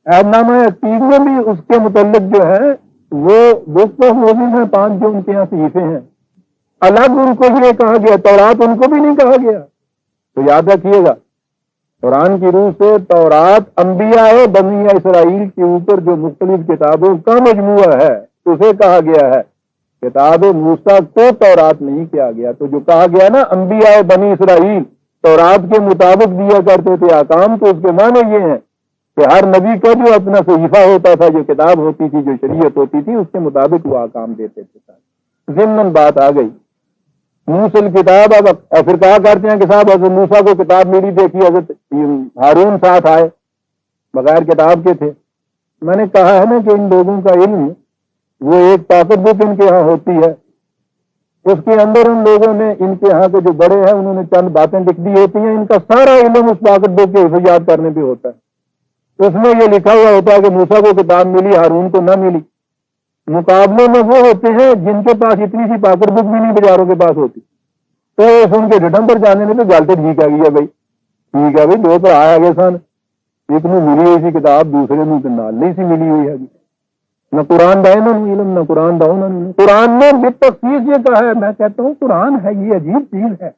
عہد نامہ عتیق میں بھی اس کے متعلق جو ہے وہ بکس آف موزز ہیں 5 جو ان کے یہاں صحیفے ہیں. الگ ان کو بھی نہیں کہا گیا، تورات ان کو بھی نہیں کہا گیا. تو یاد رکھیے گا قرآن کی روح سے تورات انبیاء بنی اسرائیل کے اوپر جو مختلف کتابوں کا مجموعہ ہے اسے کہا گیا ہے. کتاب موسیٰ کو تورات نہیں کیا گیا. تو جو کہا گیا نا انبیاء بنی اسرائیل تورات کے مطابق دیا کرتے تھے احکام، تو اس کے معنی یہ ہیں کہ ہر نبی کا جو اپنا صحیفہ ہوتا تھا، جو کتاب ہوتی تھی، جو شریعت ہوتی تھی، اس کے مطابق وہ احکام دیتے تھے. ضمن بات آ گئی موسیٰ کتاب. اب اور پھر کہا کرتے ہیں کہ صاحب حضرت موسیٰ کو کتاب ملی، دیکھی حضرت ہارون ساتھ آئے بغیر کتاب کے تھے. میں نے کہا ہے نا کہ ان لوگوں کا علم وہ ایک طاقت بک ان کے ہاں ہوتی ہے، اس کے اندر ان لوگوں نے، ان کے یہاں کے جو بڑے ہیں انہوں نے چند باتیں لکھ دی ہوتی ہیں، ان کا سارا علم اس پاکٹ بک کے حفظ یاد کرنے پہ ہوتا ہے۔ اس میں یہ لکھا ہوا ہوتا ہے کہ موسیٰ کو کتاب ملی، ہارون کو نہ ملی۔ مقابلے میں وہ ہوتے ہیں جن کے پاس اتنی سی پاکٹ بک بھی نہیں بیچاروں کے پاس ہوتی، تو سن کے ڈٹم پر جانے میں تو گالتے ٹھیک آ گیا بھائی، ٹھیک ہے بھائی، دو پر آیا گئے سن، ایک نو ملی ہوئی سی کتاب، دوسرے نو نال نہیں سی ملی ہوئی ہے، نہ قرآن دائیں نہ علم، نہ قرآن داؤں نہ قرآن نے بالتخصیص یہ کہا ہے۔ میں کہتا ہوں قرآن ہے یہ عجیب چیز ہے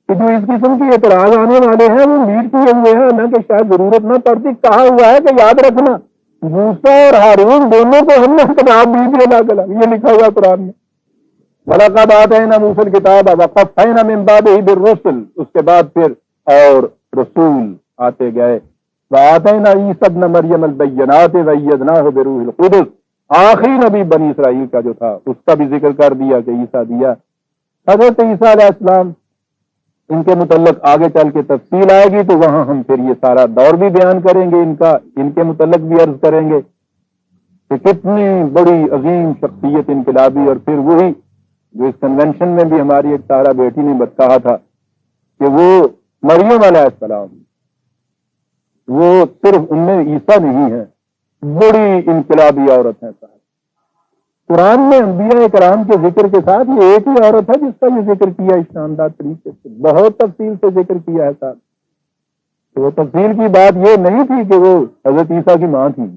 کہ جو اس قسم کے اعتراض آنے والے ہیں وہ لیڈ کیے ہوئے ہیں، نہ کہ شاید ضرورت نہ پڑتی۔ کہا ہوا ہے کہ یاد رکھنا موسیٰ اور ہارون دونوں کو ہم نے کتاب دی تھی اللہ تعالیٰ، یہ لکھا ہوا قرآن میں۔ وَلَقَدْ آتَيْنَا مُوسَى الْكِتَابَ وَقَفَّيْنَا مِن بَعْدِهِ بِالرُّسُلِ، اس کے بعد پھر اور رسول آتے گئے۔ وَآتَيْنَا عِيسَى ابْنَ مَرْيَمَ الْبَيِّنَاتِ وَأَيَّدْنَاهُ بِرُوحِ الْقُدُسِ، آخری نبی بنی اسرائیل کا جو تھا اس کا بھی ذکر کر دیا کہ عیسیٰ دیا۔ حضرت عیسیٰ علیہ السلام، ان کے متعلق آگے چل کے تفصیل آئے گی تو وہاں ہم پھر یہ سارا دور بھی بیان کریں گے، ان کے متعلق بھی عرض کریں گے کہ کتنی بڑی عظیم شخصیت انقلابی، اور پھر وہی جو اس کنونشن میں بھی ہماری ایک طاہرہ بیٹی نے کہا تھا کہ وہ مریم علیہ السلام وہ صرف ام عیسیٰ نہیں ہے، بڑی انقلابی عورت ہے صاحب۔ قرآن میں انبیاء کرام کے ذکر کے ساتھ یہ ایک ہی عورت ہے جس کا یہ ذکر کیا اس شاندار طریقے سے، بہت تفصیل سے ذکر کیا ہے صاحب۔ تو وہ تفصیل کی بات یہ نہیں تھی کہ وہ حضرت عیسیٰ کی ماں تھی،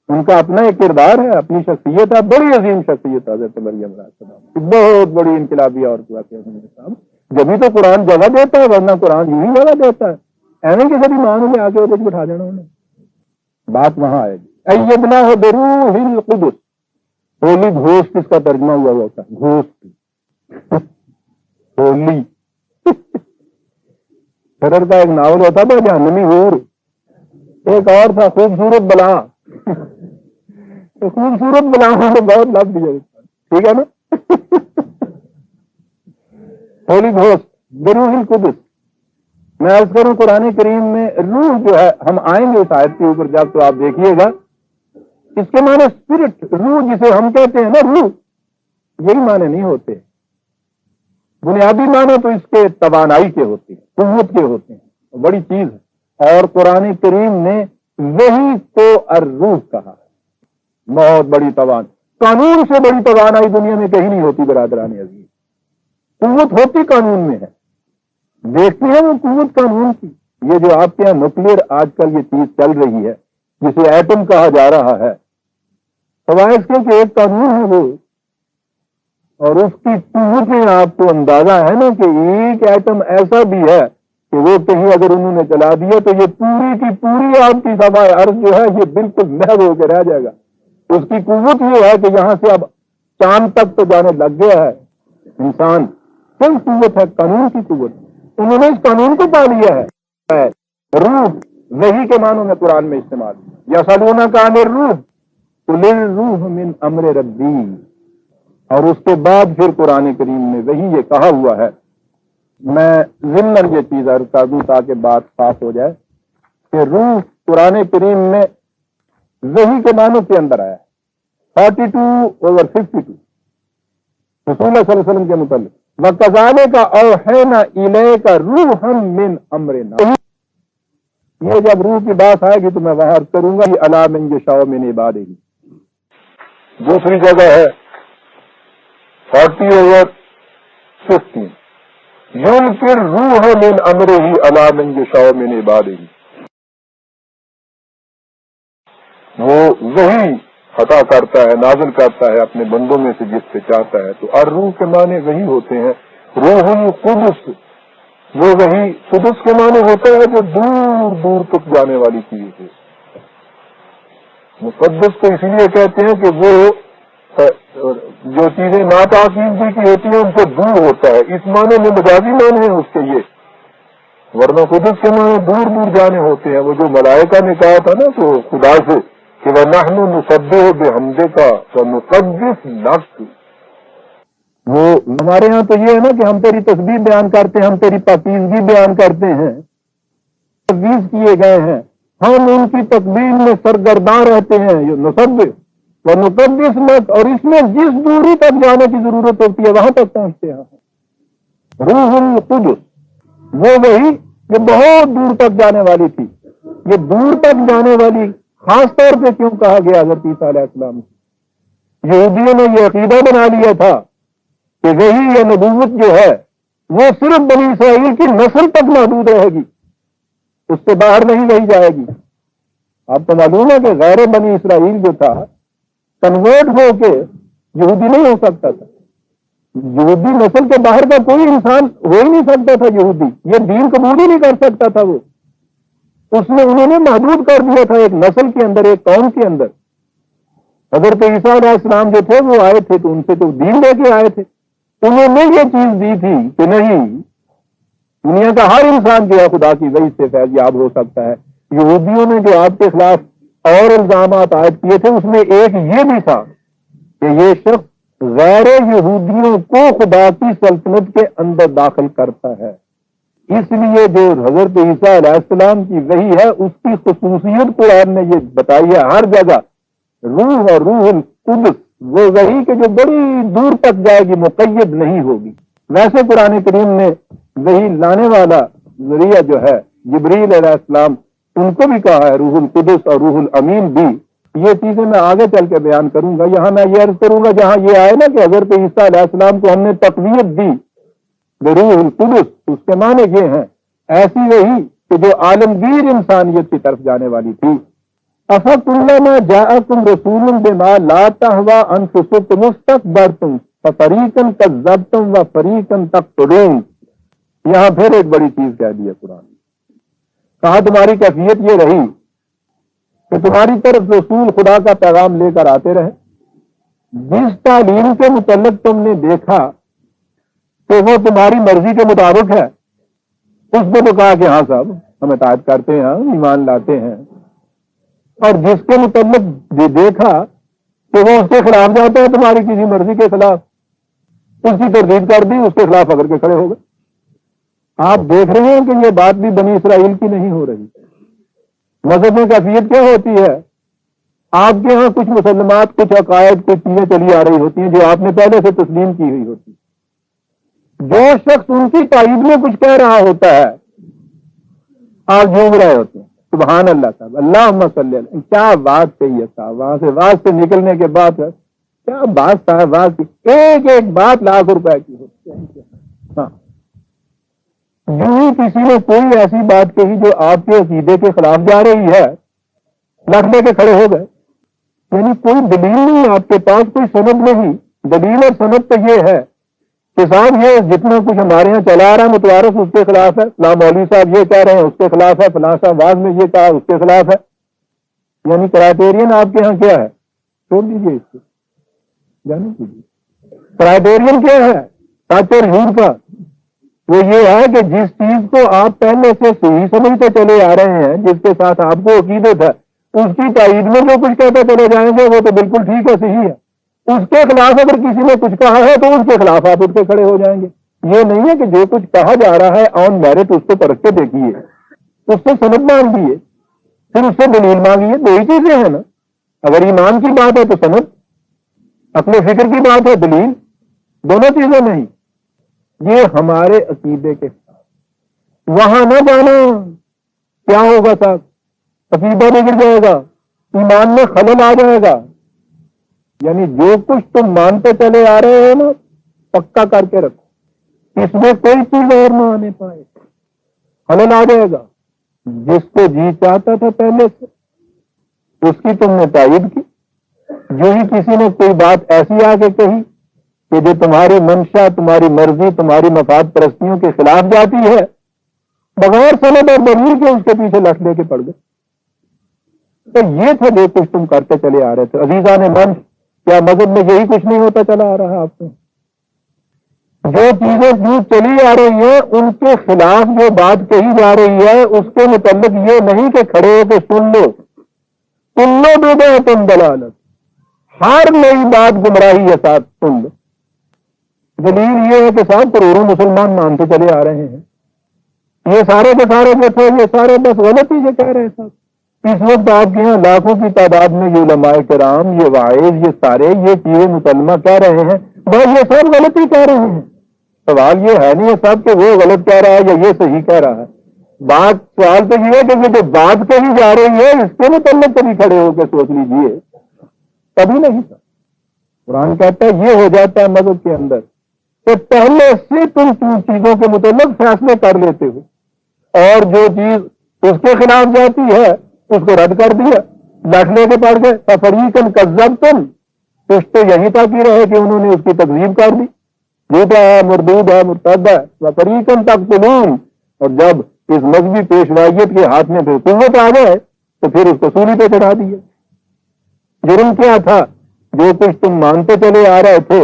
ان کا اپنا ایک کردار ہے، اپنی شخصیت ہے، بڑی عظیم شخصیت حضرت مریم علیہ السلام کی، بہت بڑی انقلابی عورت واقع صاحب۔ جبھی تو قرآن جگہ دیتا ہے، ورنہ قرآن یوں ہی جگہ دیتا ہے، ایویں کسی بھی ماں نے آ کے وہ بٹھا دینا انہیں، بات وہاں آئے گی۔ ایدناہ بروح القدس، ہولی گھوسٹ اس کا ترجمہ ہوا ہوتا ہے، گھوسٹ ہولی شرر کا ایک ناول ہوتا تھا جہنمی ہور، ایک اور تھا خوبصورت بلا، خوبصورت بلا نے بہت لفظ دیا، ٹھیک ہے نا۔ ہولی گھوسٹ بروح القدس، میں عرض کروں قرآن کریم میں روح جو ہے، ہم آئیں گے اس آیت کے اوپر جب تو آپ دیکھیے گا، اس کے معنی اسپرٹ، روح جسے ہم کہتے ہیں نا روح، یہی معنی نہیں ہوتے، بنیادی معنی تو اس کے توانائی کے ہوتے ہیں، قوت کے ہوتے ہیں، بڑی چیز ہے۔ اور قرآن کریم نے وہی کو الروح کہا ہے، بہت بڑی توان، قانون سے بڑی توانائی دنیا میں کہیں نہیں ہوتی برادران عزیز، قوت ہوتی قانون میں ہے، دیکھتے ہیں وہ قوت قانون کی۔ یہ جو آپ کے یہاں نیوکلیئر آج کل یہ چیز چل رہی ہے جسے ایٹم کہا جا رہا ہے، سوائے اس کے کہ ایک قانون ہے وہ، اور اس کی قوت میں آپ کو اندازہ ہے نا کہ ایک ایٹم ایسا بھی ہے کہ وہ کہیں اگر انہوں نے چلا دیا تو یہ پوری کی پوری آپ کی سماع ارض جو ہے یہ بالکل محو ہو کے رہ جائے گا۔ اس کی قوت یہ ہے کہ یہاں سے اب چاند تک تو جانے لگ گیا ہے انسان، کون قوت ہے؟ قانون کی قوت، انہوں نے اس قانون کو پا لیا ہے۔ روح وحی کے معنوں میں قرآن میں استعمال، یسألونک عن الروح قل الروح من امر ربی، اور اس کے بعد پھر قرآن کریم میں وہی یہ کہا ہوا ہے۔ میں ضمن یہ چیز عرض کر دوں تاکہ بات صاف ہو جائے کہ روح قرآن کریم میں وحی کے معنوں کے اندر آیا ہے 42/52 رسول اللہ صلی اللہ علیہ وسلم کے متعلق، وَكَذَلِكَ أَوْحَيْنَا إِلَيْكَ رُوحًا مِّنْ أَمْرِنَا۔ یہ جب روح کی بات آئے گی تو میں وہاں عرض کروں گا یہ عَلَىٰ مَن يَشَاءُ مِنْ عِبَادِهِ۔ دوسری جگہ ہے 40/15 يُلْقِي الرُّوحَ مِنْ أَمْرِهِ عَلَىٰ مَن يَشَاءُ مِنْ عِبَادِهِ، وہ وہی عطا کرتا ہے، نازل کرتا ہے اپنے بندوں میں سے جس سے چاہتا ہے۔ تو الروح کے معنی وہی ہوتے ہیں، روح القدس، وہ وہی قدس کے معنی ہوتا ہے جو دور دور تک جانے والی چیز ہے۔ مقدس تو اس لیے کہتے ہیں کہ وہ جو چیزیں ناپاکیزگی کی ہوتی ہیں ان سے دور ہوتا ہے، اس معنی میں مجازی معنی ہے اس کے یہ، ورنہ قدس کے معنی دور دور جانے ہوتے ہیں۔ وہ جو ملائکہ نے کہا تھا نا تو خدا سے کہ وَنَحْنُ نُسَبِّحُ بِحَمْدِكَ وَنُقَدِّسُ لَكَ، وہ ہمارے ہاں تو یہ ہے نا کہ ہم تیری تسبیح بیان کرتے ہیں، ہم تیری پاکیزگی بیان کرتے ہیں، تقدیس کیے گئے ہیں، ہم ان کی تقدیس میں سرگرداں رہتے ہیں۔ یہ نسبح، وہ مقدس مت، اور اس میں جس دوری تک جانے کی ضرورت ہوتی ہے وہاں تک پہنچتے ہیں۔ روح القدس وہ وہی جو بہت دور تک جانے والی تھی۔ یہ دور تک جانے والی خاص طور پہ کیوں کہا گیا حضرت عیسیٰ علیہ السلام؟ یہودیوں نے یہ عقیدہ بنا لیا تھا کہ وہی یہ نبوت جو ہے وہ صرف بنی اسرائیل کی نسل تک محدود رہے گی، اس سے باہر نہیں رہی جائے گی۔ آپ کو معلوم ہے کہ غیر بنی اسرائیل جو تھا کنورٹ ہو کے یہودی نہیں ہو سکتا تھا۔ یہودی نسل کے باہر کا کوئی انسان ہو ہی نہیں سکتا تھا یہودی، یہ دین قبول ہی نہیں کر سکتا تھا وہ۔ اس میں انہوں نے محدود کر دیا تھا ایک نسل کے اندر، ایک قوم کے اندر۔ حضرت عیسیٰ علیہ السلام جو تھے وہ آئے تھے تو ان سے تو دین لے کے آئے تھے، انہوں نے یہ چیز دی تھی کہ نہیں، دنیا کا ہر انسان جو ہے خدا کی وحی سے فیض یاب ہو سکتا ہے۔ یہودیوں نے جو آپ کے خلاف اور الزامات عائد کیے تھے اس میں ایک یہ بھی تھا کہ یہ شخص غیر یہودیوں کو خدا کی سلطنت کے اندر داخل کرتا ہے۔ اس لیے جو حضرت عیسیٰ علیہ السلام کی وحی ہے اس کی خصوصیت قرآن نے یہ بتائی ہے ہر جگہ، روح اور روح القدس، وہ وحی کہ جو بڑی دور تک جائے گی، مقید نہیں ہوگی۔ ویسے قرآن کریم نے وحی لانے والا ذریعہ جو ہے جبریل علیہ السلام، ان کو بھی کہا ہے روح القدس اور روح الامین بھی۔ یہ چیزیں میں آگے چل کے بیان کروں گا۔ یہاں میں یہ عرض کروں گا جہاں یہ آئے نا کہ حضرت عیسیٰ علیہ السلام کو ہم نے تقویت دی روح القدس، اس کے معنی یہ ہیں ایسی وحی کہ جو عالمگیر انسانیت کی طرف جانے والی تھی۔ افکلما جاءکم رسول بما لا تہوی انفسکم استکبرتم ففریقا کذبتم وفریقا تقتلون۔ یہاں پھر ایک بڑی چیز کہہ دی ہے قرآن، کہا تمہاری کیفیت یہ رہی کہ تمہاری طرف رسول خدا کا پیغام لے کر آتے رہے، جس تعلیم کے متعلق تم نے دیکھا کہ وہ تمہاری مرضی کے مطابق ہے، اس نے تو کہا کہ ہاں صاحب ہم اطاعت کرتے ہیں، ایمان لاتے ہیں، اور جس کے متعلق یہ دیکھا کہ وہ اس کے خلاف جاتا ہے، تمہاری کسی مرضی کے خلاف، اس کی تردید کر دی، اس کے خلاف اگر کے کھڑے ہو گئے۔ آپ دیکھ رہے ہیں کہ یہ بات بھی بنی اسرائیل کی نہیں ہو رہی۔ مذہب میں کیفیت کیا ہوتی ہے؟ آپ کے ہاں کچھ مسلمات، کچھ عقائد، کچھ چیزیں چلی آ رہی ہوتی ہیں جو آپ نے پہلے سے تسلیم کی ہوئی ہوتی ہے۔ جو شخص ان کی تائید میں کچھ کہہ رہا ہوتا ہے آپ جھوم رہے ہوتے ہیں، سبحان اللہ صاحب، اللہم صلی اللہ، کیا بات کہی ہے صاحب، وہاں سے واز سے نکلنے کے بعد کیا بات صاحب، واز کی ایک ایک بات لاکھ روپے کی ہوتی ہے۔ ہاں، یوں کسی نے کوئی ایسی بات کہی جو آپ کے عقیدے کے خلاف جا رہی ہے، لکھ لے کے کھڑے ہو گئے، یعنی کوئی دلیل نہیں آپ کے پاس، کوئی سند نہیں۔ دلیل اور سند تو یہ ہے کہ صاحب یہ جتنا کچھ ہمارے یہاں چلا آ رہا ہے متوارث اس کے خلاف ہے، فلاں مولوی صاحب یہ کہہ رہے ہیں اس کے خلاف ہے، فلاں صاحب واز میں یہ کہا اس کے خلاف ہے، یعنی کرائٹیرین آپ کے یہاں کیا ہے؟ چھوڑ دیجیے اس کو، جانے دیجیے۔ کرائٹیرین کیا ہے سچ اور جھوٹ کا؟ وہ یہ ہے کہ جس چیز کو آپ پہلے سے صحیح سمجھتے چلے آ رہے ہیں، جس کے ساتھ آپ کو عقیدت ہے، اس کی تائید میں جو کچھ کہتے چلے جائیں گے وہ تو بالکل ٹھیک ہے، صحیح ہے۔ اس کے خلاف اگر کسی نے کچھ کہا ہے تو اس کے خلاف آپ اٹھ کے کھڑے ہو جائیں گے۔ یہ نہیں ہے کہ جو کچھ کہا جا رہا ہے آن میرٹ اس کو پرکھ کے دیکھیے، اس سے سند مانگیے، پھر اس سے دلیل مانگیے۔ دو ہی چیزیں ہیں نا، اگر ایمان کی بات ہے تو سند، اپنے فکر کی بات ہے دلیل، دونوں چیزیں نہیں۔ یہ ہمارے عقیدے کے ساتھ وہاں نہ جانا، کیا ہوگا صاحب؟ عقیدہ بگڑ جائے گا، ایمان میں خلل آ جائے گا۔ یعنی جو کچھ تم مانتے چلے آ رہے ہیں نا، پکا کر کے رکھو، اس میں کوئی چیز اور نہ آنے پائے، خلل آ جائے گا۔ جس کو جی چاہتا تھا پہلے سے اس کی تم نے تائید کی، جو ہی کسی نے کوئی بات ایسی آ کے کہی کہ جو تمہاری منشا، تمہاری مرضی، تمہاری مفاد پرستیوں کے خلاف جاتی ہے، بغیر سند اور دلیل کے اس کے پیچھے لٹ لے کے پڑ گئے۔ تو یہ تھا جو کچھ تم کرتے چلے آ رہے تھے۔ عزیزان من، کیا مذہب میں یہی کچھ نہیں ہوتا چلا آ رہا آپ کو؟ جو چیزیں جو چلی آ رہی ہیں ان کے خلاف جو بات کہی جا رہی ہے اس کے متعلق یہ نہیں کہ کھڑے ہو کے سن لو بدعۃ ضلالۃ، ہر نئی بات گمراہی ہے، ساتھ سن لو۔ دلیل یہ ہے کہ صاحب کروڑوں مسلمان مانتے چلے آ رہے ہیں، یہ سارے کے سارے جو تھے یہ سارے بس غلط ہی سے کہہ رہے ہیں صاحب، اس وقت آپ کے یہاں لاکھوں کی تعداد میں یہ علماء کرام، یہ واعظ، یہ سارے یہ چیزیں مکلمہ کہہ رہے ہیں، بس یہ سب غلط ہی کہہ رہے ہیں۔ سوال یہ ہے نہیں ہے صاحب کہ وہ غلط کہہ رہا ہے یا یہ صحیح کہہ رہا ہے۔ سوال تو یہ ہے کہ جو بات کہی جا رہی ہے اس کے متعلق کبھی کھڑے ہو کے سوچ لیجئے، کبھی نہیں تھا۔ قرآن کہتا ہے یہ ہو جاتا ہے مذہب کے اندر کہ پہلے سے تم چیزوں کے متعلق فیصلے کر لیتے ہو، اور جو چیز اس کے خلاف جاتی ہے اس کو رد کر دیا، لکھنے کے پڑ گئے۔ فَفَرِيقًا كَذَّبْتُمْ، کچھ تو یہی تاکہ رہے کہ انہوں نے اس کی تکذیب کر دی، جھوٹا ہے، مردود ہے، مرتد ہے۔ وَفَرِيقًا تَقْتُلُونَ، اور جب اس مذہبی پیشوائیت کے ہاتھ میں پھر قوت آ جائے تو پھر اس کو سولی پہ چڑھا دیا۔ جرم کیا تھا؟ جو کچھ تم مانتے چلے آ رہے تھے،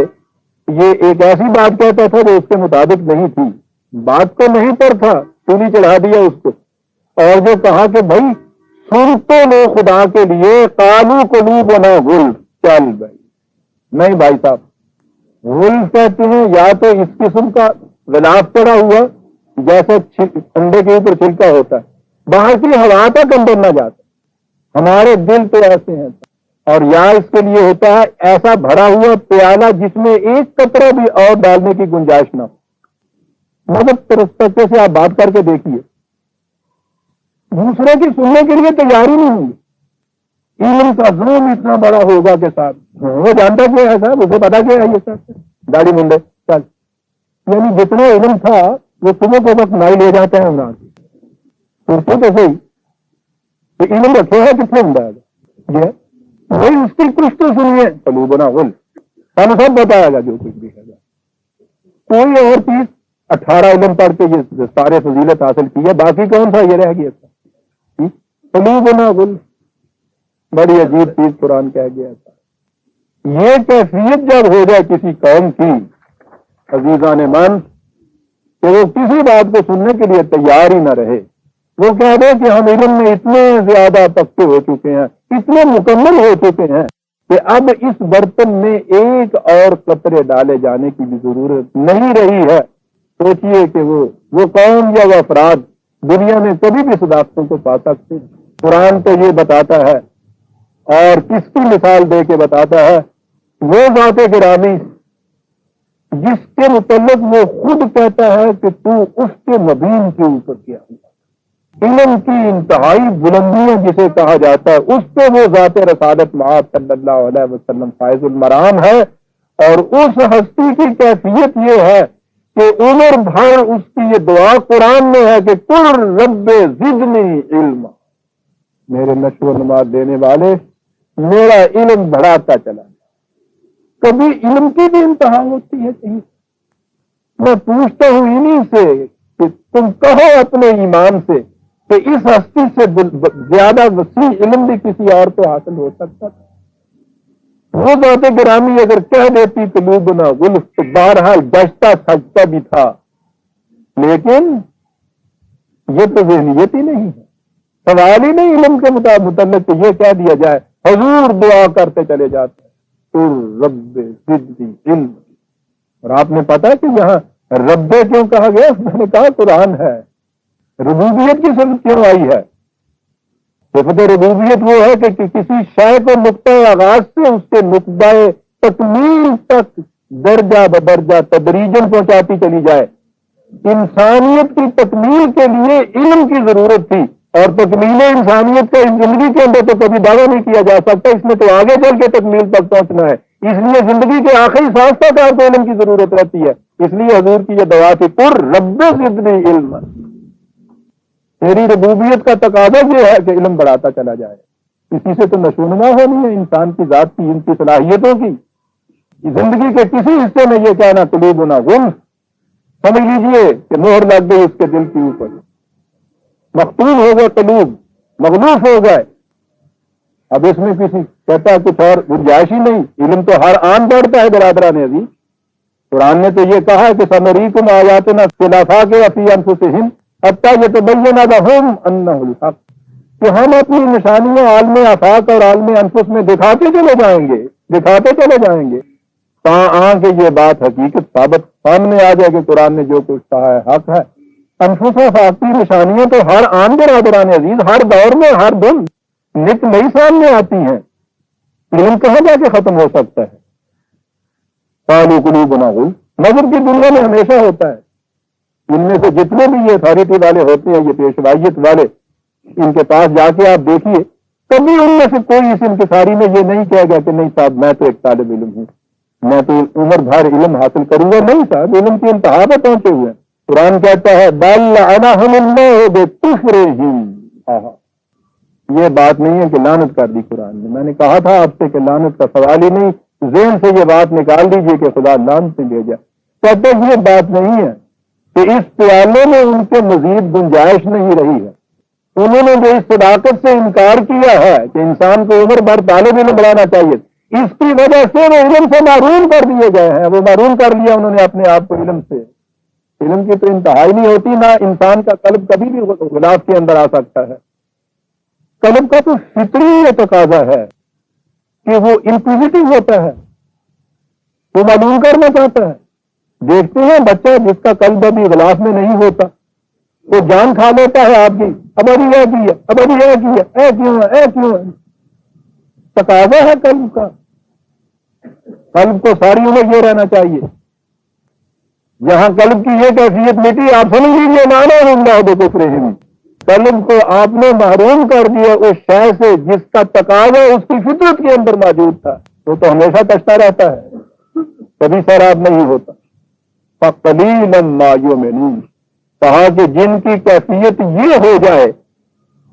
یہ ایک ایسی بات کہتا تھا جو اس کے مطابق نہیں تھی، بات کو نہیں پر تھا، سولی چڑھا دیا اس کو۔ اور جو کہا کہ بھائی سنتے لو خدا کے لیے، قالوا قلوبنا غلف، چل بھائی نہیں بھائی صاحب، غلف کہتے ہیں یا تو اس قسم کا غلاف چڑھا ہوا جیسے انڈے کے اوپر چھلکا ہوتا ہے، باہر کی ہوا تک اندر نہ جاتا، ہمارے دل تو ایسے ہیں، اور یا اس کے لیے ہوتا ہے ایسا بھرا ہوا پیالہ جس میں ایک قطرہ بھی اور ڈالنے کی گنجائش نہ ہو۔ مطلب پرسپیکٹو سے آپ بات کر کے دیکھیے، دوسرے کی سننے کے لیے تیاری نہیں ہوگی، علم کا زوم اتنا بڑا ہوگا کہ صاحب وہ جانتا کیا ہے صاحب، اسے پتا کیا ہے یہ صاحب داڑھی منڈے چل، یعنی جتنا علم تھا وہ صبح کے وقت نائی لے جاتا ہے عمران تو صحیح تو علم رکھے ہے کتنے ہوں گا وہی اس کی کچھ تو سنیے، قلوبنا غلف، ہم سب بتایا گا جو کچھ بھی ہے گا۔ کوئی اور چیز 18 علم پڑھ کے یہ سارے فضیلت حاصل کی ہے، باقی کون سا یہ رہ گیا تھا؟ قلوبنا غلف، بڑی عجیب چیز قرآن کہہ گیا تھا۔ یہ کیفیت جب ہو جائے کسی قوم کی عزیزان من کہ وہ کسی بات کو سننے کے لیے تیار ہی نہ رہے، وہ کہہ دے کہ ہم علم میں اتنے زیادہ پکے ہو چکے ہیں، اتنے مکمل ہو چکے ہیں کہ اب اس برتن میں ایک اور قطرے ڈالے جانے کی بھی ضرورت نہیں رہی ہے۔ سوچئے کہ وہ قوم یا وہ افراد دنیا میں کبھی بھی صداقتوں کو پا سکتے ہیں؟ قرآن تو یہ بتاتا ہے، اور کس کی مثال دے کے بتاتا ہے؟ وہ ذات گرامی جس کے متعلق وہ خود کہتا ہے کہ تو اس کے مبین کے اوپر کیا ہوا، علم کی انتہائی بلندیاں جسے کہا جاتا ہے، اس پہ وہ ذات رسالت مآب صلی اللہ علیہ وسلم فائز المرام ہے۔ اور اس ہستی کی کیفیت یہ ہے کہ عمر بھر اس کی یہ دعا قرآن میں ہے کہ قل رب زدنی علما، میرے نشو و نما دینے والے میرا علم بڑھاتا چلا۔ کبھی علم کی بھی انتہا ہوتی ہے کہیں؟ میں پوچھتا ہوں انہی سے کہ تم کہو اپنے ایمان سے کہ اس ہستی سے زیادہ وسیع علم بھی کسی اور کو حاصل ہو سکتا تھا؟ وہ ذات گرامی اگر کہہ دیتی قلوبنا غلف تو بہرحال بچتا سجتا بھی تھا، لیکن یہ تو ذہنیت ہی نہیں ہے، سوال ہی نہیں علم کے متعلق کہ یہ کہہ دیا جائے۔ حضور دعا کرتے چلے جاتے ہیں رب زدنی علم، اور آپ نے پتا کہ یہاں رب کیوں کہا گیا؟ میں نے کہا قرآن ہے، ربوبیت کی صفت کیوں آئی ہے؟ صفت ربوبیت وہ ہے کہ کسی شے کو نقطہ آغاز سے اس کے نقطہ تکمیل تک درجہ بدرجہ تدریجن پہنچاتی چلی جائے۔ انسانیت کی تکمیل کے لیے علم کی ضرورت تھی، اور تکمیل انسانیت کا اس زندگی کے اندر تو کبھی دعویٰ نہیں کیا جا سکتا، اس میں تو آگے چل کے تکمیل تک پہنچنا ہے، اس لیے زندگی کے آخری سانس تک آپ کو علم کی ضرورت رہتی ہے۔ اس لیے حضور کی یہ دعا تھی قل رب زدنی علما، تیری ربوبیت کا تقاضا یہ ہے کہ علم بڑھاتا چلا جائے۔ اسی سے تو نشونما ہونی ہے انسان کی ذات کی، ان کی صلاحیتوں کی۔ زندگی کے کسی حصے میں یہ کہنا قلوبنا غلف، سمجھ لیجئے کہ مہر لگ گئی اس کے دل کے اوپر، مختوم ہو گئے قلوب، مغلوف ہو گئے۔ اب اس میں کسی کہتا ہے کچھ اور گنجائش ہی نہیں، علم تو ہر آن بڑھتا ہے برادران عزیز۔ قرآن نے تو یہ کہا کہ سنریکم آیاتنا فی الآفاق وفی انفسہم حتی یتبین لہم انہ الحق، کہ ہم اپنی نشانیاں عالم آفاق اور عالم انفس میں دکھاتے چلے جائیں گے تاں کہ یہ بات حقیقت ثابت سامنے آ جائے کہ قرآن نے جو کچھ کہا ہے حق ہے۔ انفس آفاق کی نشانیاں تو ہر آن برادران عزیز، ہر دور میں، ہر دن نت نئی سامنے آتی ہیں، علم کہاں جا کے ختم ہو سکتا ہے؟ قالوا قلوبنا غلف، نظر کی دنیا میں ہمیشہ ہوتا ہے۔ ان میں سے جتنے بھی یہ اتھارٹی والے ہوتے ہیں، یہ پیشوائیت والے، ان کے پاس جا کے آپ دیکھیے، کبھی ان میں سے کوئی اس انکساری میں یہ نہیں کہے گا کہ نہیں صاحب میں تو ایک طالب علم ہوں، میں تو عمر بھر علم حاصل کروں گا۔ نہیں صاحب، علم کی انتہا پہ پہنچے ہوئے ہیں۔ قرآن کہتا ہے بل لعنہم اللہ بکفرہم، یہ بات نہیں ہے کہ لعنت کر دی قرآن نے۔ میں نے کہا تھا آپ سے کہ لعنت کا سوال ہی نہیں، ذہن سے یہ بات نکال دیجئے کہ خدا لعنت سے بھیجا۔ کہتے یہ بات نہیں ہے کہ اس پیالے میں ان کے مزید گنجائش نہیں رہی ہے۔ انہوں نے جو اس صداقت سے انکار کیا ہے کہ انسان کو عمر بھر طالب علم بنانا چاہیے، اس کی وجہ سے وہ علم سے محروم کر دیے گئے ہیں۔ وہ محروم کر لیا انہوں نے اپنے آپ کو علم سے۔ علم کی تو انتہا ہی نہیں ہوتی، نہ انسان کا قلب کبھی بھی غلاف کے اندر آ سکتا ہے۔ قلب کا تو فطری یہ تقاضا ہے کہ وہ انکوزیٹو ہوتا ہے، وہ معلوم کرنا چاہتا ہے۔ دیکھتے ہیں بچہ جس کا قلب ابھی غلاف میں نہیں ہوتا، وہ جان کھا لیتا ہے آپ کی، اب ابھی یہ کی ہے، اب ابھی یہ کی ہے، اے کیوں ہے، اے کیوں ہے۔ تقاضا ہے قلب کا، قلب کو ساری عمر یہ رہنا چاہیے۔ جہاں قلب کی یہ کیفیت مٹی، آپ سمجھ لیجیے مانا اللہ بکفرہم، قلب کو آپ نے محروم کر دیا اس شے سے جس کا تقاضا اس کی فطرت کے اندر موجود تھا۔ وہ تو ہمیشہ کشتا رہتا ہے، کبھی سیراب نہیں ہوتا۔ فَقَلِيلًا مَا يُؤْمِنُونَ، کہا کہ جن کی کیفیت یہ ہو جائے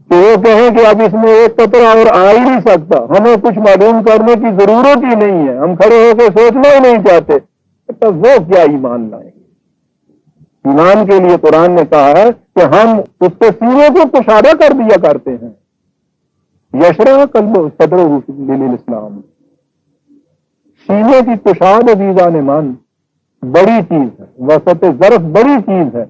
کہ وہ کہیں کہ اب اس میں ایک قطرہ اور آ ہی نہیں سکتا، ہمیں کچھ معلوم کرنے کی ضرورت ہی نہیں ہے، ہم کھڑے ہو کے سوچنا ہی نہیں چاہتے، تو وہ کیا ایمان لائیں گے؟ ایمان کے لیے قرآن نے کہا ہے کہ ہم اس کے سینے کو کشادہ کر دیا کرتے ہیں۔ یشرح قلب صدر للاسلام، سینے کی کشاد عزیزان مان بڑی چیز ہے، وسط ظرف بڑی چیز ہے۔